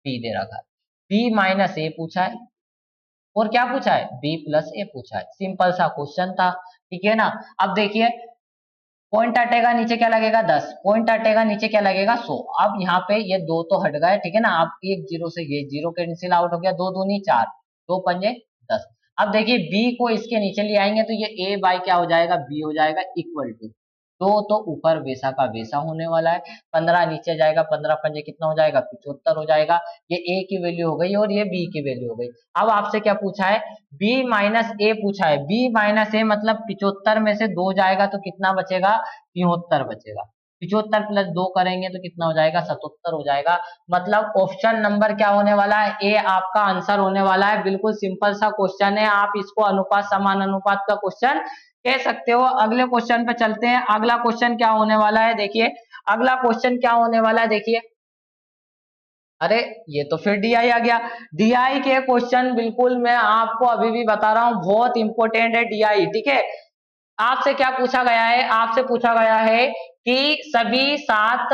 बी दे रखा है। बी माइनस ए पूछा है, और क्या पूछा है, बी प्लस ए पूछा है। सिंपल सा क्वेश्चन था, ठीक है ना। अब देखिए पॉइंट हटेगा नीचे क्या लगेगा 10, पॉइंट हटेगा नीचे क्या लगेगा 100। अब यहाँ पे ये 2 तो हट गए, ठीक है ना। अब एक जीरो से ये जीरो कैंसिल आउट हो गया, 2 दूनी 4, 2 पंजे 10। अब देखिए बी को इसके नीचे ले आएंगे तो ये ए बाई क्या हो जाएगा, बी हो जाएगा इक्वल टू 2, तो ऊपर वैसा का वैसा होने वाला है। 15 नीचे जाएगा, 15 पंजे कितना हो जाएगा, 75 हो जाएगा। ये ए की वैल्यू हो गई और ये बी की वैल्यू हो गई। अब आपसे क्या पूछा है, बी माइनस ए पूछा है। बी माइनस ए मतलब 75 में से 2 जाएगा तो कितना बचेगा, 73 बचेगा। 75 प्लस 2 करेंगे तो कितना हो जाएगा, 77 हो जाएगा। मतलब ऑप्शन नंबर क्या होने वाला है, ए आपका आंसर होने वाला है। बिल्कुल सिंपल सा क्वेश्चन है, आप इसको अनुपात समान अनुपात का क्वेश्चन कह सकते हो। अगले क्वेश्चन पे चलते हैं। अगला क्वेश्चन क्या होने वाला है, देखिए अगला क्वेश्चन क्या होने वाला है। देखिए अरे ये तो फिर डीआई आ गया। डीआई के क्वेश्चन बिल्कुल मैं आपको अभी भी बता रहा हूं, बहुत इंपॉर्टेंट है डीआई, ठीक है। आपसे क्या पूछा गया है, आपसे पूछा गया है कि सभी 7,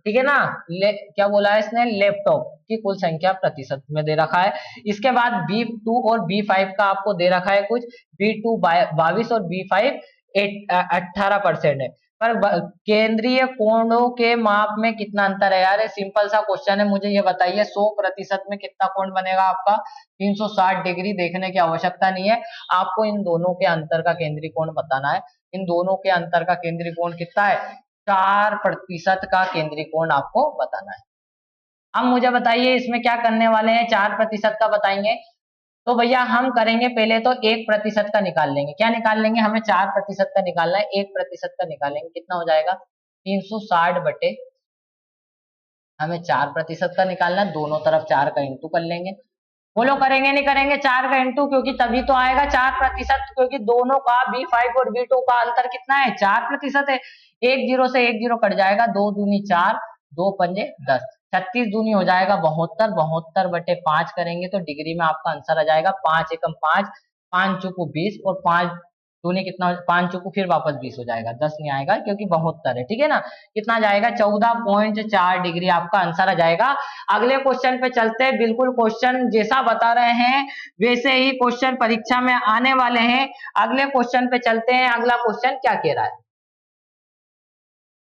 ठीक है ना, क्या बोला है इसने, लैपटॉप की कुल संख्या प्रतिशत में दे रखा है। इसके बाद B2 और B5 का आपको दे रखा है कुछ, B2 22 और B5 18% है। पर केंद्रीय कोणों के माप में कितना अंतर है यार, सिंपल सा क्वेश्चन है। मुझे ये बताइए 100% में कितना कोण बनेगा आपका, 360 डिग्री। देखने की आवश्यकता नहीं है, आपको इन दोनों के अंतर का केंद्रीय कोण बताना है। इन दोनों के अंतर का केंद्रीय कोण कितना है, 4% का केंद्रीय कोण आपको बताना है। अब मुझे बताइए इसमें क्या करने वाले हैं, 4% का बताएंगे तो भैया हम करेंगे पहले तो 1% का निकाल लेंगे। क्या निकाल लेंगे, हमें 4% का निकालना है, 1% का निकालेंगे कितना हो जाएगा, 360 बटे, हमें 4% का निकालना है, दोनों तरफ 4 का इंटू कर लेंगे। बोलो करेंगे नहीं करेंगे 4 का इंटू, क्योंकि तभी तो आएगा 4%, क्योंकि दोनों का B5 और B2 का अंतर कितना है, 4% है। एक जीरो से एक जीरो कट जाएगा, 2 दूनी 4, 2 पंजे 10, 36 दूनी हो जाएगा 72, 72 बटे 5 करेंगे तो डिग्री में आपका आंसर आ जाएगा 5 एकम 5, 5 चुको 20 और 5 दूनी कितना, 5 चौको फिर वापस 20 हो जाएगा, 10 नहीं आएगा क्योंकि 72 है, ठीक है ना। कितना जाएगा, 14.4 डिग्री आपका आंसर आ जाएगा। अगले क्वेश्चन पे चलते हैं। बिल्कुल क्वेश्चन जैसा बता रहे हैं वैसे ही क्वेश्चन परीक्षा में आने वाले हैं। अगले क्वेश्चन पे चलते हैं। अगला क्वेश्चन क्या कह रहा है,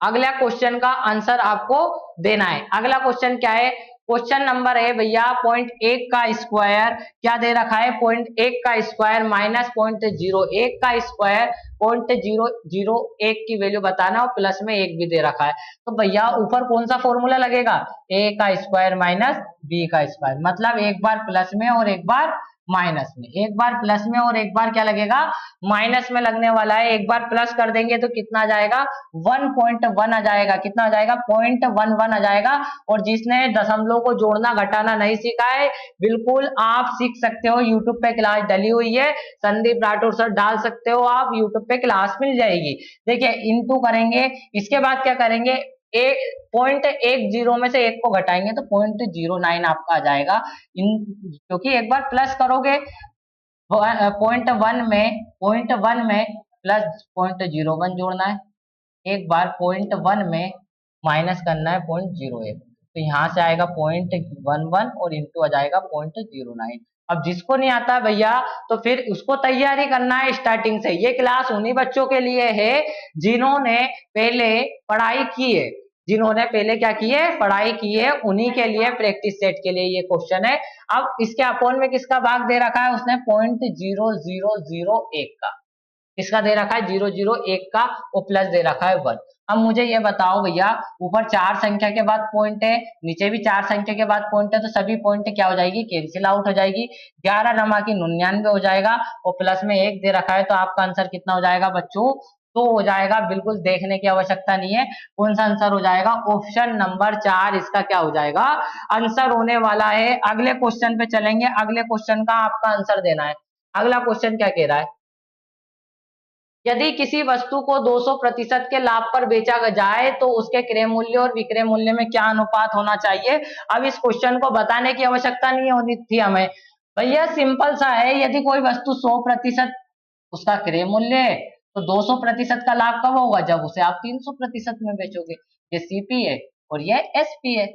अगला क्वेश्चन का आंसर आपको देना है। अगला क्वेश्चन क्या है, क्वेश्चन नंबर है भैया 0.1 का स्क्वायर क्या दे रखा है, 0.1 का स्क्वायर माइनस 0.01 का स्क्वायर, 0.001 की वैल्यू बताना और प्लस में 1 भी दे रखा है। तो भैया ऊपर कौन सा फॉर्मूला लगेगा, ए का स्क्वायर माइनस बी का स्क्वायर, मतलब एक बार प्लस में और एक बार माइनस में, एक बार प्लस में और एक बार क्या लगेगा, माइनस में लगने वाला है। एक बार प्लस कर देंगे तो कितना आ जाएगा, 1.1 आ जाएगा। कितना आ जाएगा, 0.11 आ जाएगा। और जिसने दशमलव को जोड़ना घटाना नहीं सीखा है, बिल्कुल आप सीख सकते हो, यूट्यूब पे क्लास डली हुई है, संदीप राठौर सर डाल सकते हो आप, यूट्यूब पे क्लास मिल जाएगी। देखिए इनटू करेंगे, इसके बाद क्या करेंगे, 0.10 में से 1 को घटाएंगे तो 0.09 आपका आ जाएगा। क्योंकि एक बार प्लस करोगे 0.1 में प्लस 0.01 जोड़ना है, एक बार 0.1 में माइनस करना है 0.01, तो यहाँ से आएगा 0.11 और इंटू आ जाएगा 0.09। अब जिसको नहीं आता भैया तो फिर उसको तैयारी करना है स्टार्टिंग से। ये क्लास उन्हीं बच्चों के लिए है जिन्होंने पहले पढ़ाई की है, जिन्होंने पहले क्या की है, पढ़ाई की है, उन्हीं के लिए, प्रैक्टिस सेट के लिए ये क्वेश्चन है। अब इसके अपॉन में किसका भाग दे रखा है उसने, 0.0001 का, इसका दे रखा है 001 का और प्लस दे रखा है 1। अब मुझे ये बताओ भैया, ऊपर 4 संख्या के बाद पॉइंट है, नीचे भी 4 संख्या के बाद पॉइंट है, तो सभी पॉइंट क्या हो जाएगी, कैंसिल आउट हो जाएगी। 11 नमा की 99 हो जाएगा और प्लस में 1 दे रखा है, तो आपका आंसर कितना हो जाएगा बच्चों, तो हो जाएगा, बिल्कुल देखने की आवश्यकता नहीं है। कौन सा आंसर हो जाएगा, ऑप्शन नंबर 4 इसका क्या हो जाएगा, आंसर होने वाला है। अगले क्वेश्चन पे चलेंगे। अगले क्वेश्चन का आपका आंसर देना है। अगला क्वेश्चन क्या कह रहा है, यदि किसी वस्तु को 200% के लाभ पर बेचा जाए तो उसके क्रय मूल्य और विक्रय मूल्य में क्या अनुपात होना चाहिए। अब इस क्वेश्चन को बताने की आवश्यकता नहीं होनी थी हमें भैया, सिंपल सा है। यदि कोई वस्तु 100% उसका क्रय मूल्य है तो 200% का लाभ कब होगा, जब उसे आप 300% में बेचोगे। ये सीपी है और ये एसपी है,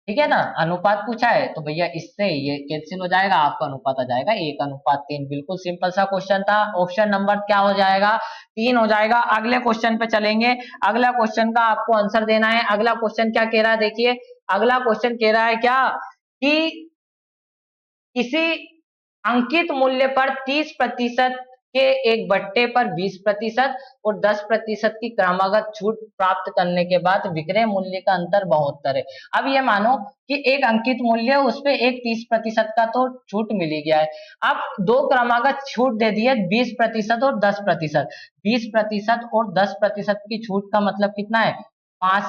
ठीक है ना। अनुपात पूछा है तो भैया इससे ये कैंसिल हो जाएगा, आपका अनुपात आ जाएगा 1:3। बिल्कुल सिंपल सा क्वेश्चन था। ऑप्शन नंबर क्या हो जाएगा, 3 हो जाएगा। अगले क्वेश्चन पे चलेंगे। अगला क्वेश्चन का आपको आंसर देना है। अगला क्वेश्चन क्या कह रहा है, देखिए अगला क्वेश्चन कह रहा है क्या, कि किसी अंकित मूल्य पर 30% के एक बट्टे पर 20% और 10% की क्रमागत छूट प्राप्त करने के बाद विक्रय मूल्य का अंतर 72 है। अब ये मानो कि एक अंकित मूल्य, उस पे एक 30% का तो छूट मिल ही गया है। अब 2 क्रमागत छूट दे दी है, 20% और 10%। 20% और 10% की छूट का मतलब कितना है, 5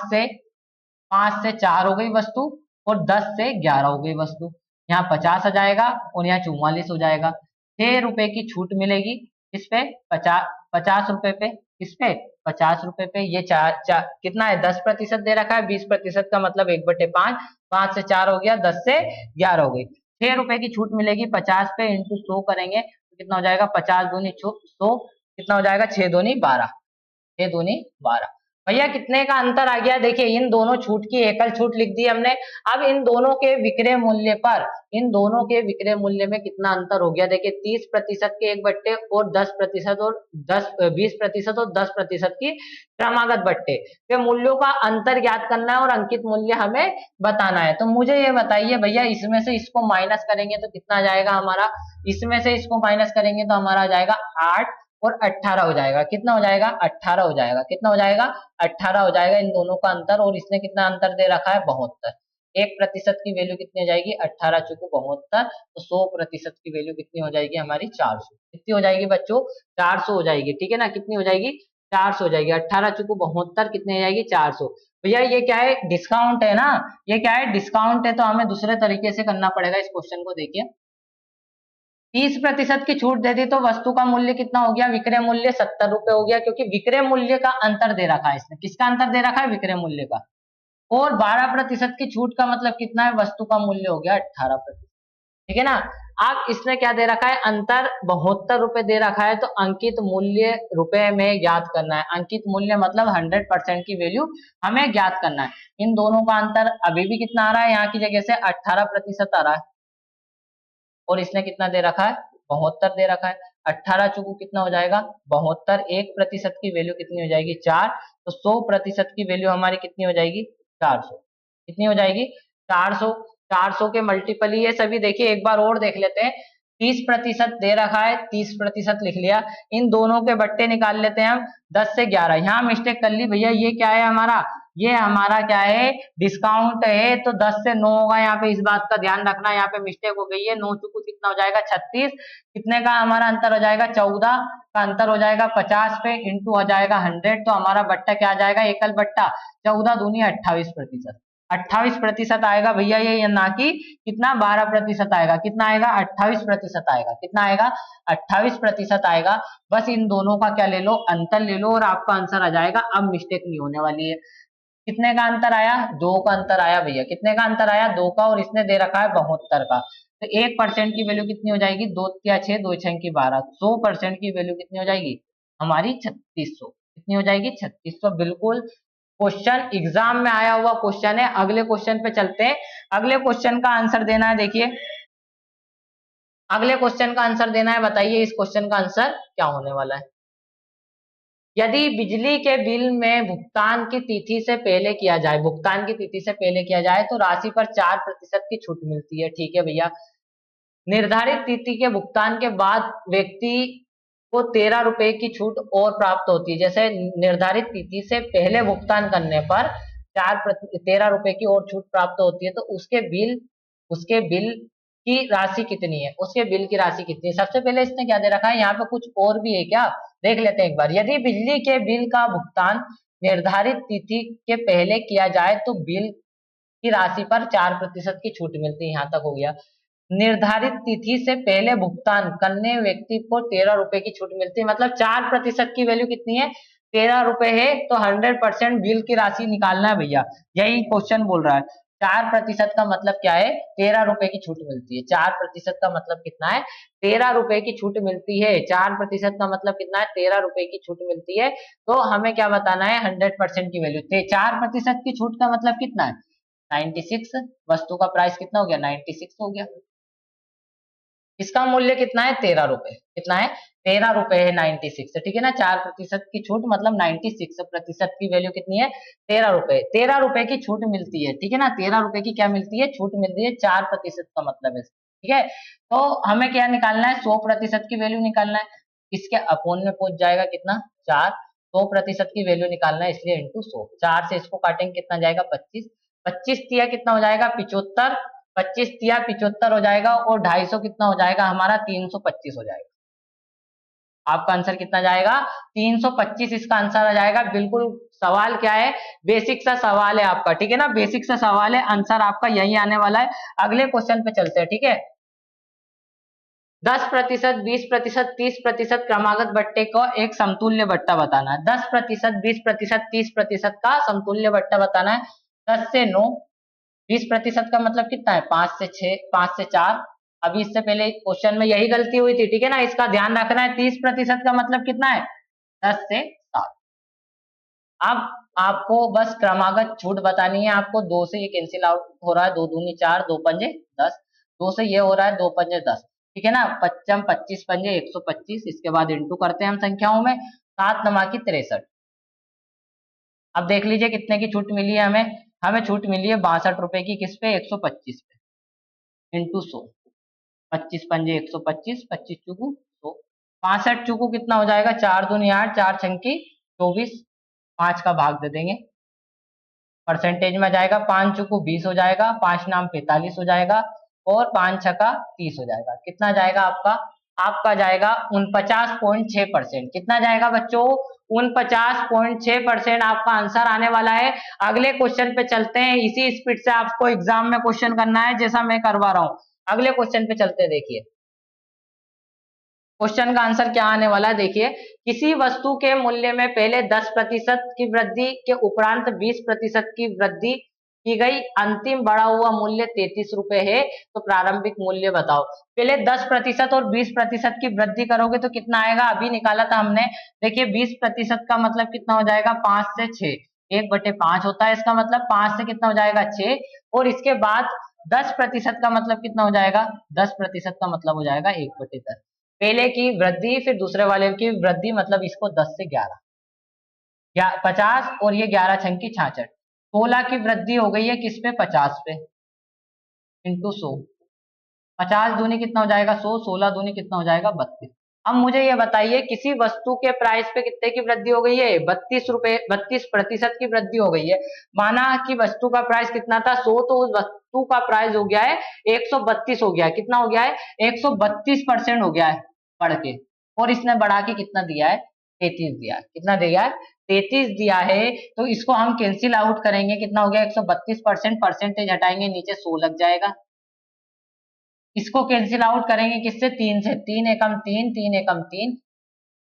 से 4 हो गई वस्तु और 10 से 11 हो गई वस्तु। यहाँ 50 आ जाएगा और यहाँ 44 हो जाएगा। 6 रुपए की छूट मिलेगी इस पे, 50 रुपए पे, इस पे 50 रुपए पे। ये कितना है, 10% दे रखा है, 20% का मतलब 1/5, 5 से 4 हो गया, 10 से 11 हो गई। 6 रुपए की छूट मिलेगी 50 पे, इंटू 100 करेंगे तो कितना हो जाएगा, 50 दूनी 100, कितना हो जाएगा, 6 दूनी 12, 6 दूनी 12। भैया कितने का अंतर आ गया, देखिए इन दोनों छूट की एकल छूट लिख दी हमने। अब इन दोनों के विक्रय मूल्य पर, इन दोनों के विक्रय मूल्य में कितना अंतर हो गया, देखिए 30% के एक बट्टे और 10% और 20% और 10% की क्रमागत बट्टे के मूल्यों का अंतर ज्ञात करना है और अंकित मूल्य हमें बताना है। तो मुझे ये बताइए भैया, इसमें से इसको माइनस करेंगे तो कितना आ जाएगा हमारा, इसमें से इसको माइनस करेंगे तो हमारा आ जाएगा 8 और 18 हो जाएगा। कितना हो जाएगा, 18 हो जाएगा। कितना हो जाएगा, 18 हो जाएगा इन दोनों का अंतर। और इसने कितना अंतर दे रखा है, 72। 1% की वैल्यू कितनी हो जाएगी, 18 चुको 72, तो 100% की वैल्यू कितनी हो जाएगी हमारी, 400। कितनी हो जाएगी बच्चों, 400 हो जाएगी, ठीक है ना। कितनी हो जाएगी, 400 हो जाएगी। 18 चुको 72 कितनी हो जाएगी, 400। भैया ये क्या है, डिस्काउंट है ना, ये क्या है, डिस्काउंट है, तो हमें दूसरे तरीके से करना पड़ेगा इस क्वेश्चन को। देखिए 30% की छूट दे दी तो वस्तु का मूल्य कितना हो गया, विक्रय मूल्य 70 रुपए हो गया, क्योंकि विक्रय मूल्य का अंतर दे रखा है इसने। किसका अंतर दे रखा है, विक्रय मूल्य का। और 12% की छूट का मतलब कितना है, वस्तु का मूल्य हो गया 18%, ठीक है ना। अब इसने क्या दे रखा है, अंतर 72 रुपए दे रखा है, तो अंकित मूल्य रुपए में ज्ञात करना है। अंकित मूल्य मतलब 100% की वैल्यू हमें ज्ञात करना है। इन दोनों का अंतर अभी भी कितना आ रहा है, यहाँ की जगह से 18% आ रहा है, और इसने कितना दे रखा है, 72 दे रखा है। 18 चुकू कितना हो जाएगा, 72, 1% की वैल्यू कितनी हो जाएगी, 4, तो 100% की वैल्यू हमारी कितनी हो जाएगी, 400। कितनी हो जाएगी, 400। 400 के मल्टीपल ही है सभी। देखिए एक बार और देख लेते हैं, 30% दे रखा है, 30% लिख लिया। इन दोनों के बट्टे निकाल लेते हैं हम, 10 से 11। यहाँ मिस्टेक कर ली भैया, ये क्या है हमारा, ये हमारा क्या है, डिस्काउंट है, तो 10 से 9 होगा। यहाँ पे इस बात का ध्यान रखना, यहाँ पे मिस्टेक हो गई है। 9 चुकू कितना हो जाएगा, 36। कितने का हमारा अंतर हो जाएगा, 14 का अंतर हो जाएगा 50 पे, इंटू हो जाएगा 100, तो हमारा बट्टा क्या आ जाएगा, एकल बट्टा, 14 दूनी 28%। 28% आएगा भैया ये, ना कि कितना 12% आएगा। कितना आएगा, 28% आएगा। कितना आएगा, 28% आएगा। बस इन दोनों का क्या ले लो, अंतर ले लो, और आपका आंसर आ जाएगा। अब मिस्टेक नहीं होने वाली है। कितने का अंतर आया, 2 का अंतर आया भैया। कितने का अंतर आया, 2 का, और इसने दे रखा है 72 का। तो 1% की वैल्यू कितनी हो जाएगी, 2 या 6, 2 6 की 12। 100% की वैल्यू कितनी हो जाएगी हमारी, 3600। कितनी हो जाएगी, 3600। बिल्कुल क्वेश्चन एग्जाम में आया हुआ क्वेश्चन है। अगले क्वेश्चन पे चलते हैं। अगले क्वेश्चन का आंसर देना है। देखिए अगले क्वेश्चन का आंसर देना है। बताइए इस क्वेश्चन का आंसर क्या होने वाला है। यदि बिजली के बिल में भुगतान की तिथि से पहले किया जाए, भुगतान की तिथि से पहले किया जाए तो राशि पर 4% की छूट मिलती है। ठीक है भैया। निर्धारित तिथि के भुगतान के बाद व्यक्ति को 13 रुपए की छूट और प्राप्त होती है। जैसे निर्धारित तिथि से पहले भुगतान करने पर 13 रुपए की और छूट प्राप्त होती है, तो उसके बिल की राशि कितनी है, उसके बिल की राशि कितनी है। सबसे पहले इसने क्या दे रखा है, यहाँ पे कुछ और भी है क्या, देख लेते हैं एक बार। यदि बिजली के बिल का भुगतान निर्धारित तिथि के पहले किया जाए तो बिल की राशि पर 4% की छूट मिलती है। यहाँ तक हो गया। निर्धारित तिथि से पहले भुगतान करने व्यक्ति को 13 रुपए की छूट मिलती है। मतलब 4% की वैल्यू कितनी है, 13 रुपए है, तो 100% बिल की राशि निकालना है भैया। यही क्वेश्चन बोल रहा है। 4% का मतलब क्या है, 13 रुपए की छूट मिलती है। 4% का मतलब कितना है, 13 रुपए की छूट मिलती है। 4% का मतलब कितना है, 13 रुपए की छूट मिलती है। तो हमें क्या बताना है, 100% की वैल्यू। 4% की छूट का मतलब कितना है, 96। वस्तु का प्राइस कितना हो गया, 96 हो गया। इसका मूल्य कितना है, 13 रुपए। कितना है, 13 रुपए है, 96। ठीक है ना। 4% की छूट मतलब 96% की वैल्यू कितनी है, 13 रुपए। 13 रुपए की छूट मिलती है। ठीक है ना। 13 रुपए की क्या मिलती है, छूट मिलती है। 4% का मतलब है। ठीक है। तो हमें क्या निकालना है, 100% की वैल्यू निकालना है। इसके अपोन में पहुंच जाएगा कितना, 4। 100% की वैल्यू निकालना है, इसलिए इंटू 100। 4 से इसको काटेंगे, कितना जाएगा, 25। 25 दिया कितना हो जाएगा, 75। 25 दिया 75 हो जाएगा, और 250 कितना हो जाएगा हमारा, 325 हो जाएगा। आपका आंसर कितना जाएगा, 325 इसका आंसर आ जाएगा। बिल्कुल। सवाल क्या है, बेसिक सा सवाल है आपका। ठीक है ना। बेसिक सा सवाल है, आंसर आपका यही आने वाला है। अगले क्वेश्चन पे चलते हैं। ठीक है। 10%, 20%, 30% क्रमागत बट्टे को एक समतुल्य बट्टा बताना है। 10%, 20%, 30% का समतुल्य बट्टा बताना है। 10 से 9। 20% का मतलब कितना है, 5 से 6, 5 से 4। अभी इससे पहले क्वेश्चन में यही गलती हुई थी। ठीक है ना। इसका ध्यान रखना है। 30% का मतलब कितना है, 10 से 7। अब आपको बस क्रमागत छूट बतानी है। आपको 2 से ये कैंसिल आउट हो रहा है, 2 दूनी 4, 2 पंजे 10। 2 से ये हो रहा है, 2 पंजे 10। ठीक है ना। 25 25 पंजे 125। इसके बाद इंटू करते हैं हम संख्याओं में, 7 नमा की 63। अब देख लीजिए कितने की छूट मिली है हमें। हमें छूट मिली है 62 रुपए की, किस पे, 125 पे, इंटू 100। 25 पंजे 125, 25 चुकू 100। 65 चुकू कितना हो जाएगा, 4 दूनी 8, 4 छंकी 24। 5 का भाग दे देंगे, परसेंटेज में जाएगा। 5 चुकू 20 हो जाएगा, 5 नाम 45 हो जाएगा, और 5 छका 30 हो जाएगा। कितना जाएगा आपका, आपका जाएगा 49.6%। कितना जाएगा बच्चों, 49.6% आपका आंसर आने वाला है। अगले क्वेश्चन पे चलते हैं। इसी स्पीड से आपको एग्जाम में क्वेश्चन करना है, जैसा मैं करवा रहा हूं। अगले क्वेश्चन पे चलते हैं। देखिए क्वेश्चन का आंसर क्या आने वाला है। देखिए, किसी वस्तु के मूल्य में पहले 10% की वृद्धि के उपरांत 20% की वृद्धि की गई अंतिम बढ़ा हुआ मूल्य 33 रुपए है, तो प्रारंभिक मूल्य बताओ। पहले 10% और 20% की वृद्धि करोगे तो कितना आएगा, अभी निकाला था हमने। देखिए 20% का मतलब कितना हो जाएगा, 5 से 6, 1/5 होता है इसका मतलब, 5 से कितना हो जाएगा 6, और इसके बाद 10% का मतलब कितना हो जाएगा, 10% का मतलब हो जाएगा 1/10। पहले की वृद्धि फिर दूसरे वाले की वृद्धि, मतलब इसको 10 से 11, 50, और ये 11 छंकी 66, 16 की वृद्धि हो गई है किस पे, 50 पे, इंटू 100, 50 दूनी कितना हो जाएगा 100, 16 दूनी कितना हो जाएगा 32। अब मुझे ये बताइए किसी वस्तु के प्राइस पे कितने की वृद्धि हो गई है, 32 रुपए, 32% की वृद्धि हो गई है। माना कि वस्तु का प्राइस कितना था 100, तो उस वस्तु का प्राइस हो गया है 132 हो गया है, कितना हो गया है 132% हो गया है बढ़ के, और इसने बढ़ा के कितना दिया है 33 दिया है, कितना दिया है 33 दिया है। तो इसको हम कैंसिल आउट करेंगे, कितना हो गया 132%, परसेंटेज हटाएंगे नीचे 100 लग जाएगा। इसको कैंसिल आउट करेंगे किससे, 3 से, 3 एकम 3, 3 एकम 3,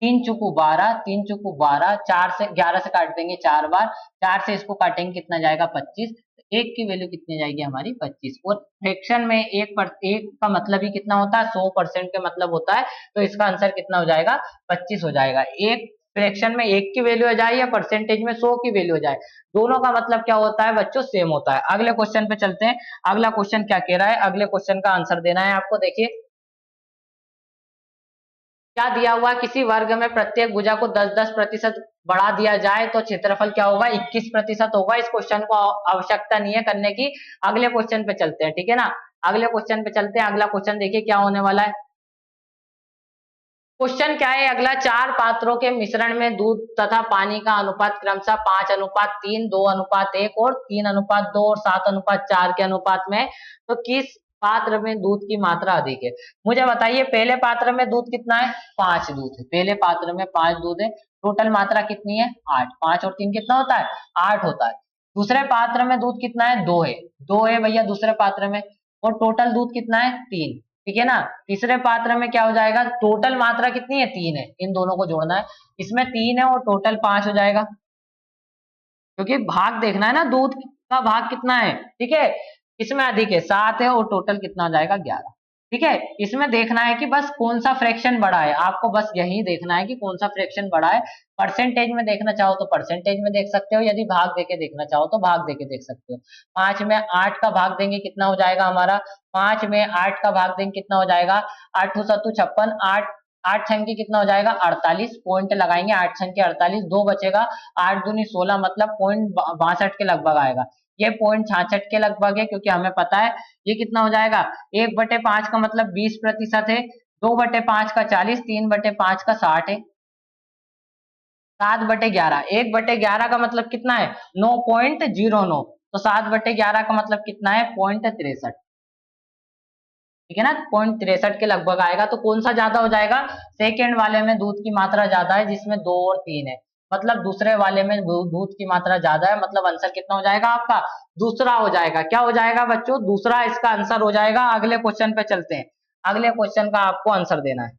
3 चुकू 12, 3 चुकू 12, 4 से 11 से काट देंगे 4 बार, 4 से इसको काटेंगे कितना जाएगा 25, एक की वैल्यू कितनी जाएगी हमारी 25। और फ्रैक्शन में एक का मतलब ही कितना होता है 100% का मतलब होता है, तो इसका आंसर कितना हो जाएगा 25 हो जाएगा। एक फ्रैक्शन में एक की वैल्यू हो जाए या परसेंटेज में 100 की वैल्यू हो जाए, दोनों का मतलब क्या होता है बच्चों, सेम होता है। अगले क्वेश्चन पे चलते हैं। अगला क्वेश्चन क्या कह रहा है, अगले क्वेश्चन का आंसर देना है आपको। देखिए क्या दिया हुआ, किसी वर्ग में प्रत्येक भुजा को 10-10% बढ़ा दिया जाए तो क्षेत्रफल क्या होगा, 21% होगा। इस क्वेश्चन को आवश्यकता नहीं है करने की। अगले क्वेश्चन पे चलते हैं, ठीक है ना, अगले क्वेश्चन पे चलते हैं। अगला क्वेश्चन देखिए क्या होने वाला है। क्वेश्चन क्या है अगला, 4 पात्रों के मिश्रण में दूध तथा पानी का अनुपात क्रमशः 5:3, 2:1 और 3:2 और 7:4 के अनुपात में, तो किस पात्र में दूध की मात्रा अधिक है। मुझे बताइए पहले पात्र में दूध कितना है, 5 दूध है, पहले पात्र में 5 दूध है, टोटल मात्रा कितनी है 8, 5 और 3 कितना होता है 8 होता है। दूसरे पात्र में दूध कितना है 2 है, 2 है भैया दूसरे पात्र में, और टोटल दूध कितना है 3, ठीक है ना। तीसरे पात्र में क्या हो जाएगा, टोटल मात्रा कितनी है 3 है, इन दोनों को जोड़ना है, इसमें 3 है और टोटल 5 हो जाएगा, क्योंकि भाग देखना है ना, दूध का भाग कितना है, ठीक है। इसमें अधिक है 7 है और टोटल कितना हो जाएगा 11, ठीक है। इसमें देखना है कि बस कौन सा फ्रैक्शन बड़ा है, आपको बस यही देखना है कि कौन सा फ्रैक्शन बड़ा है। परसेंटेज में देखना चाहो तो परसेंटेज में देख सकते हो, यदि भाग देके देखना चाहो तो भाग देके देख सकते हो। 5 में 8 का भाग देंगे कितना हो जाएगा हमारा, 5 में 8 का भाग देंगे कितना हो जाएगा, 8 सत्तू 56, 8 8 छंके कितना हो जाएगा 48, पॉइंट लगाएंगे 8 छंके 48, 2 बचेगा, 8 दूनी 16, मतलब पॉइंट 62 के लगभग आएगा। ये पॉइंट 66 के लगभग है, क्योंकि हमें पता है ये कितना हो जाएगा, 1/5 का मतलब 20% है, 2/5 का 40, 3/5 का 60 है, 7/11, 1/11 का मतलब कितना है 9.09, तो 7/11 का मतलब कितना है 0.63, ठीक है ना, 0.63 के लगभग आएगा। तो कौन सा ज्यादा हो जाएगा, सेकेंड वाले में दूध की मात्रा ज्यादा है जिसमें 2 और 3 है, मतलब दूसरे वाले में दूध की मात्रा ज्यादा है, मतलब आंसर कितना हो जाएगा आपका दूसरा हो जाएगा। क्या हो जाएगा बच्चों, दूसरा इसका आंसर हो जाएगा। अगले क्वेश्चन पे चलते हैं, अगले क्वेश्चन का आपको आंसर देना है।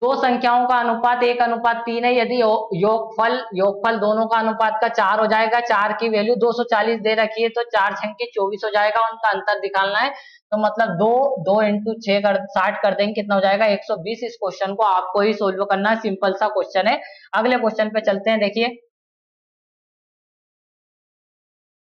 दो संख्याओं का अनुपात 1:3 है, यदि योगफल योगफल दोनों का अनुपात का 4 हो जाएगा, 4 की वैल्यू 240 दे रखी है, तो 4 छंके 24 हो जाएगा, उनका अंतर निकालना है। तो मतलब 2 इंटू 6 कर 60 कर देंगे, कितना हो जाएगा 120। इस क्वेश्चन को आपको ही सोल्व करना है, सिंपल सा क्वेश्चन है। अगले क्वेश्चन पे चलते हैं। देखिए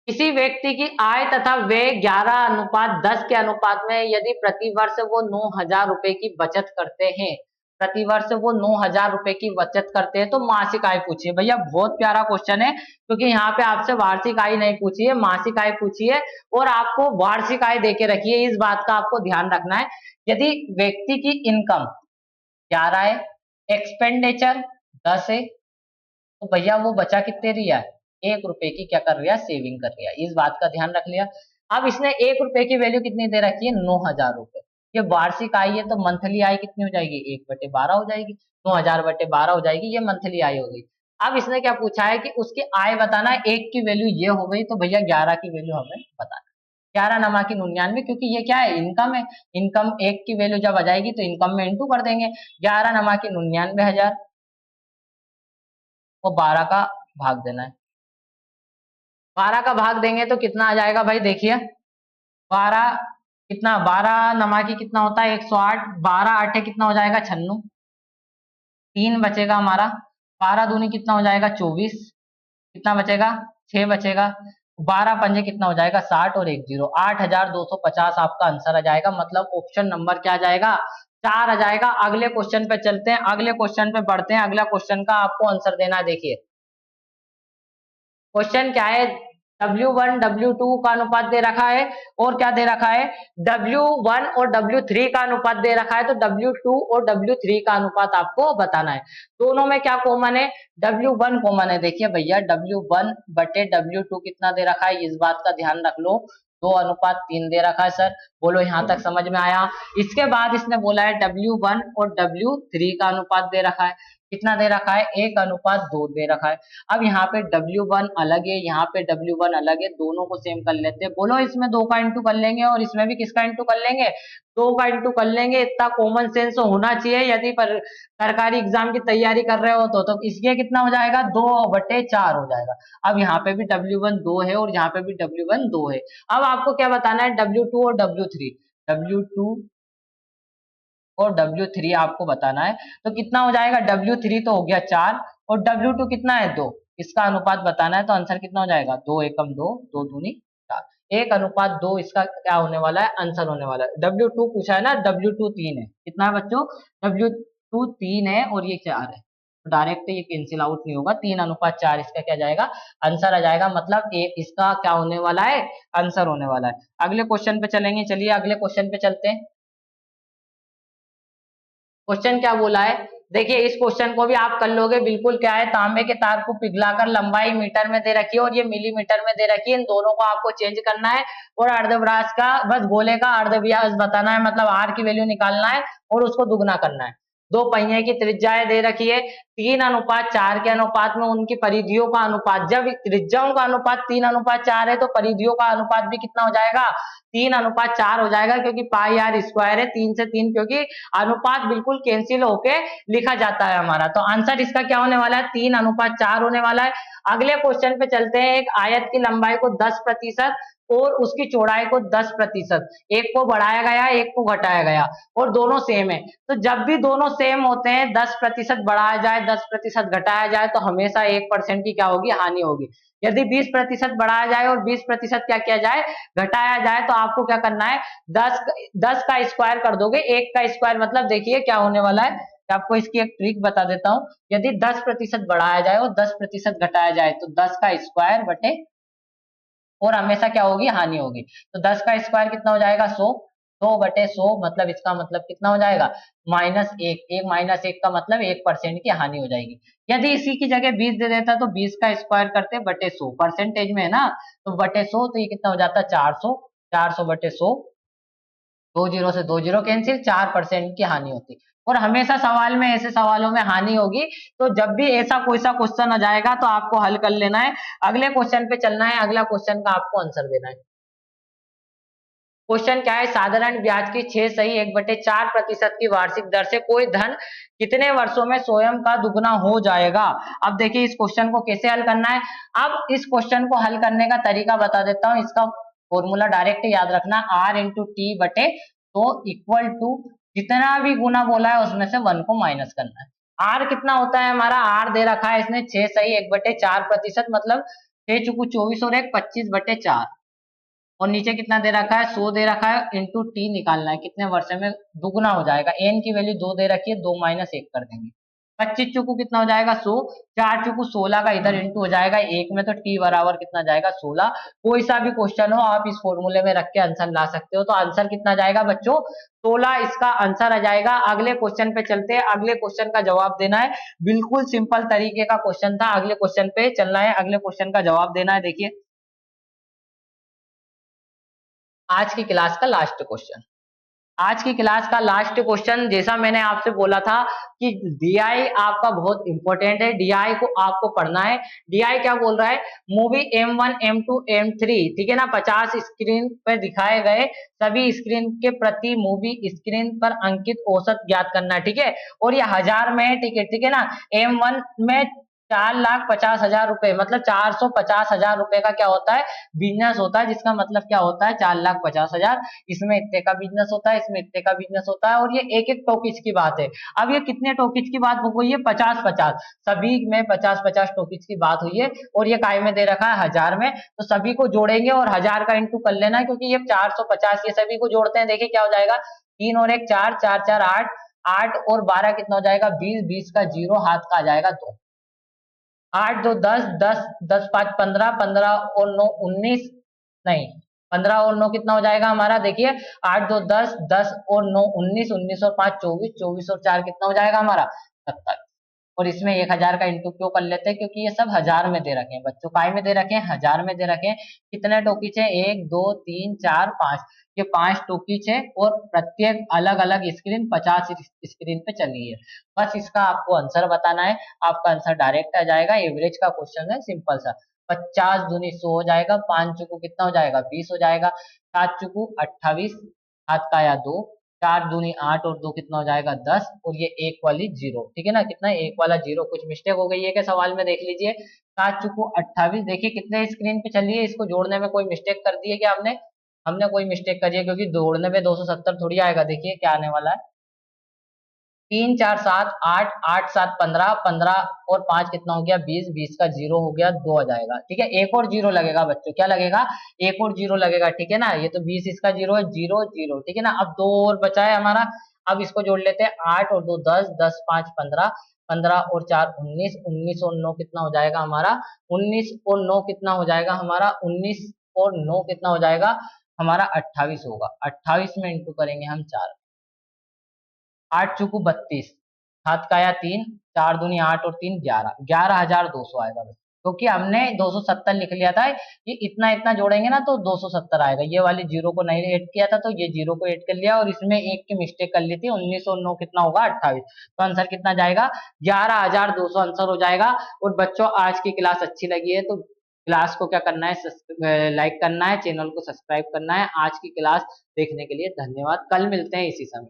किसी व्यक्ति की आय तथा व्यय 11:10 के अनुपात में, यदि प्रतिवर्ष वो 9,000 रुपए की बचत करते हैं, प्रतिवर्ष वो 9,000 रुपए की बचत करते हैं, तो मासिक आय पूछिए। भैया बहुत प्यारा क्वेश्चन है, क्योंकि यहाँ पे आपसे वार्षिक आय नहीं पूछी है, मासिक आय पूछी है, और आपको वार्षिक आय देके रखी है। इस बात का आपको ध्यान रखना है। यदि व्यक्ति की इनकम 11 है, एक्सपेंडिचर 10 है, तो भैया वो बचा कितने रिया, 1 रुपए की क्या कर रहा है, सेविंग कर रहा है। इस बात का ध्यान रख लिया। अब इसने 1 रुपए की वैल्यू कितनी दे रखी है 9,000 रुपए, ये वार्षिक आय है, तो मंथली आय कितनी हो जाएगी 1/12 हो जाएगी, 9,000/12 हो जाएगी, ये मंथली आय हो गई। अब इसने क्या पूछा है कि उसकी आय बताना है, एक की वैल्यू ये हो गई, तो भैया 11 की वैल्यू हमें बताना, 11 नमा की 99, क्योंकि ये क्या है इनकम है, इनकम एक की वैल्यू जब आ जाएगी तो इनकम में इंटू कर देंगे, 11 नमा की 99,000 और 12 का भाग देना है। 12 का भाग देंगे तो कितना आ जाएगा भाई, देखिए 12 कितना, 12 नमाकी कितना होता है 108, 12 आठे कितना हो जाएगा 96, 3 बचेगा हमारा, 12 दूनी कितना हो जाएगा 24, कितना बचेगा 6 बचेगा, 12 पंजे कितना हो जाएगा 60 और 1 जीरो, 8250 आपका आंसर आ जाएगा। मतलब ऑप्शन नंबर क्या आ जाएगा 4 आ जाएगा। अगले क्वेश्चन पे चलते हैं, अगले क्वेश्चन पे बढ़ते हैं। अगला क्वेश्चन का आपको आंसर देना है। देखिए क्वेश्चन क्या है, W1 W2 का अनुपात दे रखा है और क्या दे रखा है, W1 और W3 का अनुपात दे रखा है, तो W2 और W3 का अनुपात आपको बताना है। दोनों में क्या कॉमन है, W1 कॉमन है। देखिए भैया W1 बटे W2 कितना दे रखा है, इस बात का ध्यान रख लो, 2:3 दे रखा है सर। बोलो यहाँ तक समझ में आया। इसके बाद इसने बोला है W1 और W3 का अनुपात दे रखा है, कितना दे रखा है 1:2 दे रखा है। अब यहाँ पे W1 अलग है, यहाँ पे W1 अलग है, दोनों को सेम कर लेते हैं। बोलो इसमें 2 का इंटू कर लेंगे और इसमें भी किसका इंटू कर लेंगे, 2 का इंटू कर लेंगे। इतना कॉमन सेंस होना चाहिए यदि पर सरकारी एग्जाम की तैयारी कर रहे हो तो इसलिए कितना हो जाएगा 2/4 हो जाएगा। अब यहाँ पे भी W1 2 है और यहाँ पे भी W1 2 है। अब आपको क्या बताना है, W2 और W3, W2 और W3 आपको बताना है। तो कितना हो जाएगा, W3 तो हो गया 4 और W2 कितना है 2, इसका अनुपात बताना है। तो आंसर कितना हो जाएगा 2 एकम 2, 2 दूनी 4, 1:2 इसका क्या होने वाला है, आंसर होने वाला है। W2 पूछा है ना, W2 3 है, कितना है बच्चों W2 3 है और ये 4 है, तो डायरेक्ट ये कैंसिल आउट नहीं होगा, 3:4 इसका क्या जाएगा, आंसर आ जाएगा। मतलब इसका क्या होने वाला है, आंसर होने वाला है। अगले क्वेश्चन पे चलेंगे, चलिए अगले क्वेश्चन पे चलते हैं। क्वेश्चन क्या बोला है, देखिए इस क्वेश्चन को भी आप कर लोगे बिल्कुल। क्या है, तांबे के तार को पिघलाकर लंबाई मीटर में दे रखी है और ये मिलीमीटर में दे रखी है, इन दोनों को आपको चेंज करना है और अर्धव्यास का, बस गोले का अर्धव्यास बताना है, मतलब आर की वैल्यू निकालना है और उसको दुगना करना है। दो पहिए की त्रिज्याएं दे रखी है, 3:4 के अनुपात में उनकी परिधियों का अनुपात, जब त्रिज्याओं का अनुपात 3:4 है तो परिधियों का अनुपात भी कितना हो जाएगा 3:4 हो जाएगा, क्योंकि पाई आर स्क्वायर है, 3 से 3, क्योंकि अनुपात बिल्कुल कैंसिल होके लिखा जाता है हमारा। तो आंसर इसका क्या होने वाला है, 3:4 होने वाला है। अगले क्वेश्चन पे चलते हैं। एक आयत की लंबाई को 10% और उसकी चौड़ाई को 10%, एक को बढ़ाया गया एक को घटाया गया और दोनों सेम है। तो जब भी दोनों सेम होते हैं, 10% बढ़ाया जाए 10% घटाया जाए, तो हमेशा 1% की क्या होगी, हानि होगी। यदि 20% बढ़ाया जाए और 20% क्या किया जाए, घटाया जाए, तो आपको क्या करना है, 10 का स्क्वायर कर दोगे, 1 का स्क्वायर, मतलब देखिए क्या होने वाला है। आपको इसकी एक ट्रिक बता देता हूं, यदि 10% बढ़ाया जाए और 10% घटाया जाए तो 10 का स्क्वायर बटे, और हमेशा क्या होगी, हानि होगी। तो 10 का स्क्वायर कितना हो जाएगा 100, 100/100, मतलब इसका मतलब कितना हो जाएगा -1, एक -1 का मतलब 1% की हानि हो जाएगी। यदि इसी की जगह 20 दे देता तो 20 का स्क्वायर करते बटे 100, परसेंटेज में है ना, तो बटे 100, तो ये कितना हो जाता 400, 400/100, 2 जीरो से 2 जीरो कैंसिल, 4% की हानि होती। और हमेशा सवाल में, ऐसे सवालों में हानि होगी। तो जब भी ऐसा कोई सा क्वेश्चन आ जाएगा तो आपको हल कर लेना है, अगले क्वेश्चन पे चलना है, अगला क्वेश्चन का आपको आंसर देना है। क्वेश्चन क्या है, साधारण ब्याज की 6 सही 1/4% की वार्षिक दर से कोई धन कितने वर्षों में स्वयं का दुगना हो जाएगा। अब देखिए इस क्वेश्चन को कैसे हल करना है। अब इस क्वेश्चन को हल करने का तरीका बता देता हूं। इसका फॉर्मूला डायरेक्ट याद रखना, R×T/, तो इक्वल टू जितना भी गुना बोला है उसमें से 1 को माइनस करना है। आर कितना होता है हमारा, आर दे रखा है इसने 6 सही 1/4%, मतलब 6×4 और 1 25/4, और नीचे कितना दे रखा है 100 दे रखा है, इंटू टी निकालना है कितने वर्ष में दुगना हो जाएगा। एन की वैल्यू 2 दे रखी है, 2 - 1 कर देंगे, 25 चुकू कितना हो जाएगा 100, 4 चुकू 16 का इधर इंटू हो जाएगा 1 में, तो टी बराबर कितना जाएगा 16। कोई सा भी क्वेश्चन हो आप इस फॉर्मूले में रख के आंसर ला सकते हो। तो आंसर कितना जाएगा बच्चों 16, इसका आंसर आ जाएगा। अगले क्वेश्चन पे चलते हैं, अगले क्वेश्चन का जवाब देना है। बिल्कुल सिंपल तरीके का क्वेश्चन था, अगले क्वेश्चन पे चलना है, अगले क्वेश्चन का जवाब देना है। देखिए आज की क्लास का लास्ट क्वेश्चन, आज की क्लास का लास्ट क्वेश्चन, जैसा मैंने आपसे बोला था कि डीआई आपका बहुत इंपॉर्टेंट है, डीआई को आपको पढ़ना है। डीआई क्या बोल रहा है, मूवी M1 M2 M3, ठीक है ना, 50 स्क्रीन पर दिखाए गए सभी स्क्रीन के प्रति मूवी स्क्रीन पर अंकित औसत ज्ञात करना है, ठीक है, और ये 1000 में है, ठीक है ना। M1 में 4,50,000 रुपए, मतलब 450,000 रुपए का क्या होता है, बिजनेस होता है, जिसका मतलब क्या होता है 4,50,000। इसमें इतने का बिजनेस होता है, इसमें इतने का बिजनेस होता है, और ये एक एक टोकिज की बात है। अब ये कितने टोकिज की बात हो गई है, 50-50, सभी में 50-50 टोकिज की बात हुई है। और ये काय में दे रखा है, 1000 में, तो सभी को जोड़ेंगे और 1000 का इंटू कर लेना है, क्योंकि ये 450, ये सभी को जोड़ते हैं, देखिए क्या हो जाएगा, 3 और 1 4, 4 4 8, 8 और 12 कितना हो जाएगा, 20, 20 का जीरो हाथ का आ जाएगा 2, 8 2 10, 10 10 5 15, 15 और 9 19, नहीं, 15 और 9 कितना हो जाएगा हमारा, देखिए 8 2 10, 10 और 9 19, 19 और 5 24, 24 और 4 कितना हो जाएगा हमारा 27। और इसमें 1000 का इंटू क्यों कर लेते हैं, क्योंकि ये सब 1000 में दे रखे हैं बच्चों, काय में दे रखे हैं, 1000 में दे रखे हैं। कितने टोकीज है, 1 2 3 4 5, ये 5 टोकीज है, और प्रत्येक अलग अलग स्क्रीन 50 स्क्रीन पे चली है। बस इसका आपको आंसर बताना है, आपका आंसर डायरेक्ट आ जाएगा, एवरेज का क्वेश्चन है, सिंपल सा। 50 दूनी 100 हो जाएगा, 5 चुकू कितना हो जाएगा, 20 हो जाएगा, 7 चुकू 28, हाथ का आया 2, 4 दूनी 8 और 2 कितना हो जाएगा 10, और ये एक वाली जीरो, ठीक है ना, कितना है? एक वाला जीरो, कुछ मिस्टेक हो गई है क्या सवाल में, देख लीजिए। 7 चुकू 28, देखिए कितने स्क्रीन पे चल रही है, इसको जोड़ने में कोई मिस्टेक कर दी है क्या हमने, हमने कोई मिस्टेक करी है, क्योंकि जोड़ने में 270 थोड़ी आएगा, देखिए क्या आने वाला है, 3 4 7 8, 8 7 15, 15 और 5 कितना हो गया 20, 20 का जीरो हो गया 2 आ जाएगा, ठीक है। एक और जीरो लगेगा बच्चों, क्या लगेगा, एक और जीरो लगेगा, ठीक है ना। ये तो 20 इसका जीरो है, जीरो जीरो, ठीक है ना। अब 2 और बचा है हमारा, अब इसको जोड़ लेते हैं, 8 और 2 10, 10 5 15, 15 और 4 19, 19 और 9 कितना हो जाएगा हमारा, 19 और 9 कितना हो जाएगा हमारा, 19 और 9 कितना हो जाएगा हमारा 28 होगा। 28 में इंटू करेंगे हम 4, 8 चुकू 32, हाथ का आया 3, 4 दूनी 8 और 3 11, 11,200 आएगा बस, क्योंकि हमने 270 लिख लिया था, ये इतना इतना जोड़ेंगे ना तो 270 आएगा। ये वाली जीरो को नहीं ऐड किया था, तो ये जीरो को ऐड कर लिया, और इसमें एक की मिस्टेक कर ली थी, 19 और 9 कितना होगा 28, तो आंसर कितना जाएगा 11,200 आंसर हो जाएगा। और बच्चों आज की क्लास अच्छी लगी है तो क्लास को क्या करना है, लाइक करना है, चैनल को सब्सक्राइब करना है। आज की क्लास देखने के लिए धन्यवाद, कल मिलते हैं इसी समय।